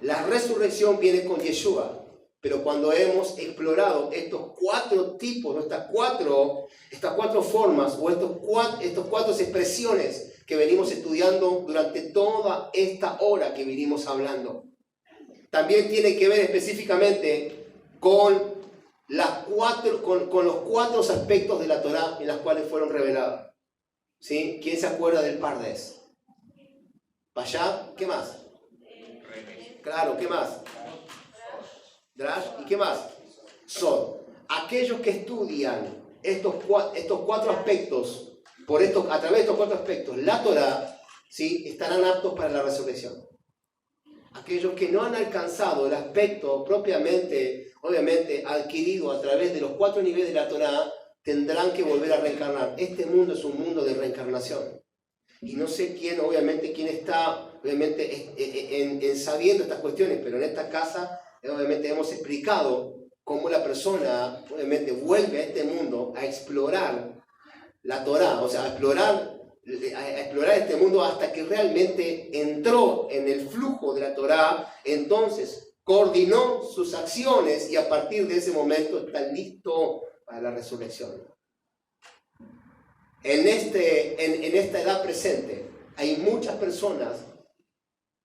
La resurrección viene con Yeshua. Pero cuando hemos explorado estos 4 tipos, estas cuatro formas o estos 4 expresiones que venimos estudiando durante toda esta hora que venimos hablando, también tiene que ver específicamente con los 4 aspectos de la Torá en las cuales fueron reveladas. ¿Sí? ¿Quién se acuerda del Pardes? ¿Pashá? ¿Qué más? Claro, ¿qué más? Drash, ¿y qué más? Son aquellos que estudian estos 4 aspectos, a través de estos 4 aspectos, la Torá, ¿sí?, estarán aptos para la resurrección. Aquellos que no han alcanzado el aspecto propiamente, obviamente, adquirido a través de los 4 niveles de la Torá, tendrán que volver a reencarnar. Este mundo es un mundo de reencarnación. Y no sé quién está, obviamente, en sabiendo estas cuestiones, pero en esta casa, obviamente, hemos explicado cómo la persona, obviamente, vuelve a este mundo a explorar la Torá, o sea, a explorar este mundo hasta que realmente entró en el flujo de la Torá, entonces coordinó sus acciones y a partir de ese momento está listo para la resurrección. En esta edad presente hay muchas personas.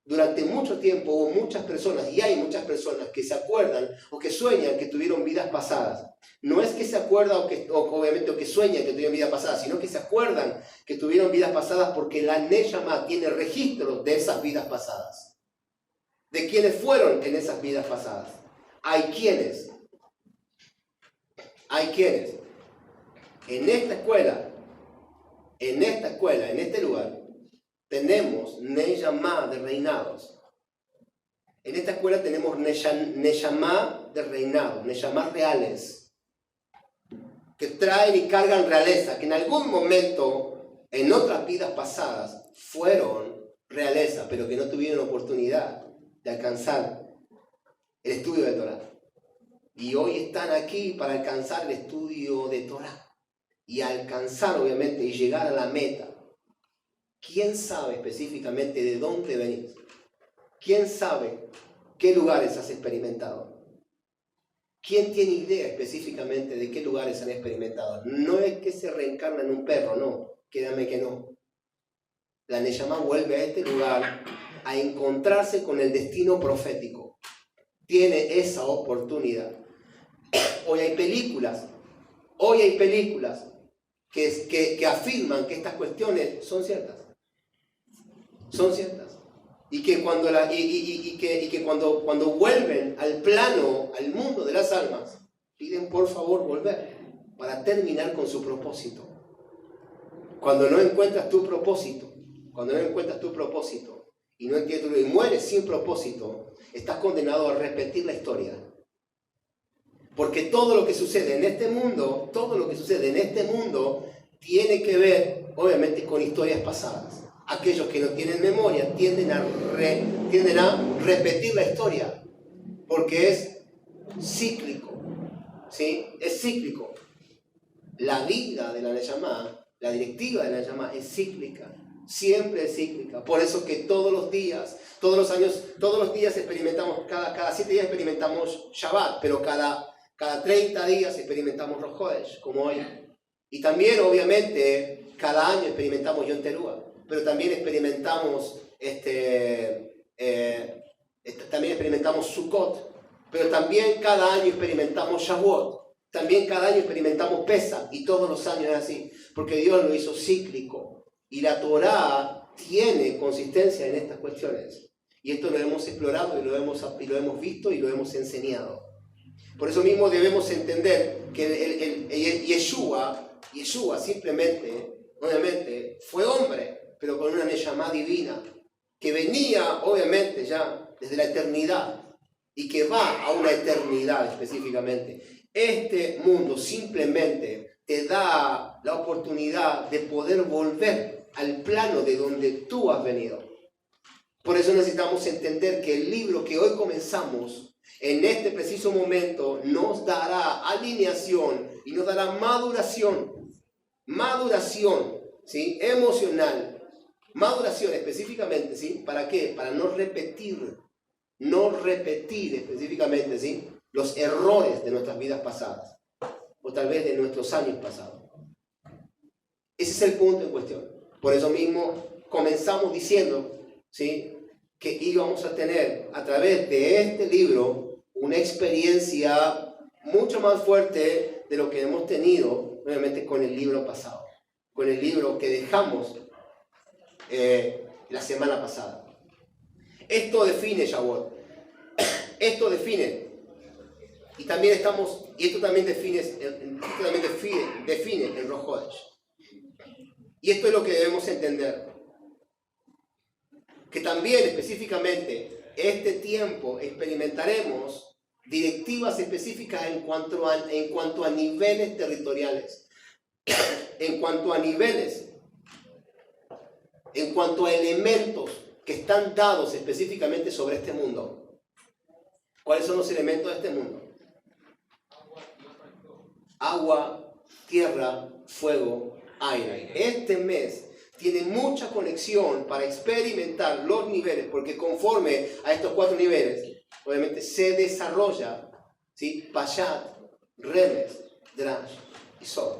Durante mucho tiempo hubo muchas personas, y hay muchas personas que se acuerdan o que sueñan que tuvieron vidas pasadas. No es que se acuerdan o que sueñan que tuvieron vidas pasadas, sino que se acuerdan que tuvieron vidas pasadas porque la Neshama tiene registros de esas vidas pasadas. De quienes fueron en esas vidas pasadas. Hay quienes. En esta escuela, en este lugar, tenemos Neyamá de reinados. En esta escuela tenemos Neyamá de reinados, Neyamá reales, que traen y cargan realeza, que en algún momento, en otras vidas pasadas, fueron realeza, pero que no tuvieron oportunidad de alcanzar el estudio de Torah. Y hoy están aquí para alcanzar el estudio de Torah. y alcanzar, obviamente, y llegar a la meta, ¿quién sabe específicamente de dónde venís? ¿Quién sabe qué lugares has experimentado? ¿Quién tiene idea específicamente de qué lugares han experimentado? No es que se reencarna en un perro, no, créanme que no. La Neyamá vuelve a este lugar a encontrarse con el destino profético. Tiene esa oportunidad. Hoy hay películas que afirman que estas cuestiones son ciertas. Son ciertas. Y que cuando vuelven al plano, al mundo de las almas, piden por favor volver para terminar con su propósito. Cuando no encuentras tu propósito y no entiendes y mueres sin propósito, estás condenado a repetir la historia. Porque todo lo que sucede en este mundo, tiene que ver, obviamente, con historias pasadas. Aquellos que no tienen memoria tienden a repetir la historia, porque es cíclico, ¿sí? Es cíclico. La vida de la Neyamá, la directiva de la Neyamá es cíclica, siempre es cíclica. Por eso que todos los días experimentamos, cada 7 días experimentamos Shabbat, pero cada 30 días experimentamos Rosh Hodesh, como hoy. Y también, obviamente, cada año experimentamos Yom Teruah, pero también experimentamos Sukkot, pero también cada año experimentamos Shavuot, también cada año experimentamos Pesach, y todos los años es así, porque Dios lo hizo cíclico, y la Torá tiene consistencia en estas cuestiones, y esto lo hemos explorado, y lo hemos visto, y lo hemos enseñado. Por eso mismo debemos entender que Yeshua simplemente, obviamente, fue hombre, pero con una Neyamá divina, que venía, obviamente, ya desde la eternidad, y que va a una eternidad específicamente. Este mundo simplemente te da la oportunidad de poder volver al plano de donde tú has venido. Por eso necesitamos entender que el libro que hoy comenzamos, en este preciso momento, nos dará alineación y nos dará maduración, ¿sí? Emocional, maduración específicamente, ¿sí? ¿Para qué? Para no repetir específicamente, ¿sí? Los errores de nuestras vidas pasadas, o tal vez de nuestros años pasados. Ese es el punto en cuestión. Por eso mismo comenzamos diciendo, ¿sí?, que íbamos a tener a través de este libro una experiencia mucho más fuerte de lo que hemos tenido, obviamente, con el libro pasado, con el libro que dejamos la semana pasada. Esto define Shavuot, esto define, y esto también define el Rosh Hodesh. Y esto es lo que debemos entender. Que también específicamente este tiempo experimentaremos directivas específicas en cuanto a niveles territoriales, en cuanto a elementos que están dados específicamente sobre este mundo. ¿Cuáles son los elementos de este mundo? Agua, tierra, fuego, aire. Este mes tiene mucha conexión para experimentar los niveles, porque conforme a estos 4 niveles, obviamente se desarrolla, ¿sí?, Pashat, Remes, Drash y Sod.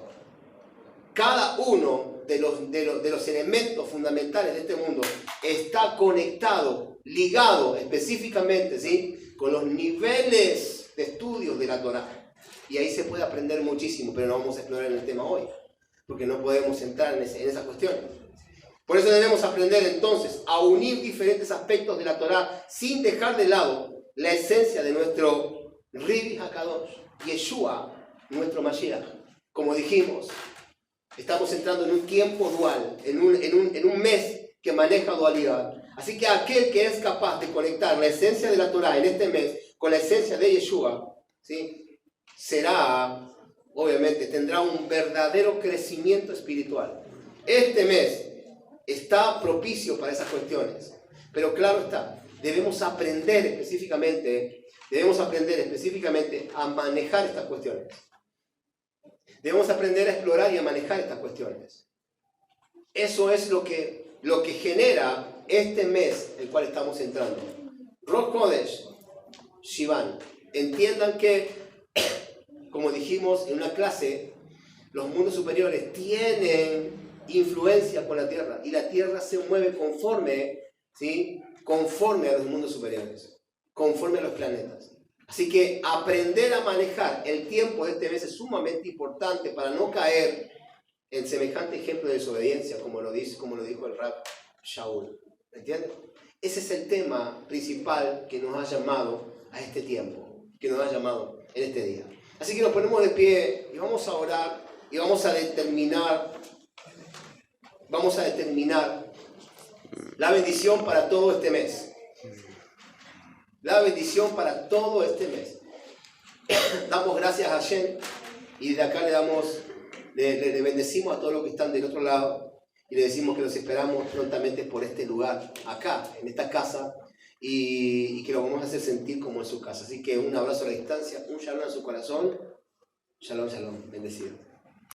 Cada uno de los elementos fundamentales de este mundo está conectado, ligado específicamente, ¿sí?, con los niveles de estudios de la Torá. Y ahí se puede aprender muchísimo, pero no vamos a explorar el tema hoy, porque no podemos entrar en esas cuestiones. Por eso debemos aprender entonces a unir diferentes aspectos de la Torá sin dejar de lado la esencia de nuestro Ribi HaKadosh, Yeshua, nuestro Mashiach. Como dijimos, estamos entrando en un tiempo dual, en un mes que maneja dualidad. Así que aquel que es capaz de conectar la esencia de la Torá en este mes con la esencia de Yeshua, ¿sí?, tendrá un verdadero crecimiento espiritual. Este mes está propicio para esas cuestiones, pero claro está, debemos aprender específicamente a manejar estas cuestiones. Debemos aprender a explorar y a manejar estas cuestiones. Eso es lo que genera este mes el cual estamos entrando. Rosh Chodesh, Shivan. Entiendan que, como dijimos en una clase, los mundos superiores tienen influencia con la Tierra y la Tierra se mueve conforme, ¿sí? Conforme a los mundos superiores, conforme a los planetas. Así que aprender a manejar el tiempo de este mes es sumamente importante para no caer en semejante ejemplo de desobediencia, como lo dijo el Rab Shaul. ¿Entienden? Ese es el tema principal que nos ha llamado a este tiempo, que nos ha llamado en este día. Así que nos ponemos de pie y vamos a orar y vamos a determinar la bendición para todo este mes. La bendición para todo este mes. Damos gracias a Hashem y desde acá le bendecimos a todos los que están del otro lado y le decimos que los esperamos prontamente por este lugar, acá, en esta casa, y que lo vamos a hacer sentir como en su casa. Así que un abrazo a la distancia, un shalom en su corazón. Shalom, shalom, bendecido.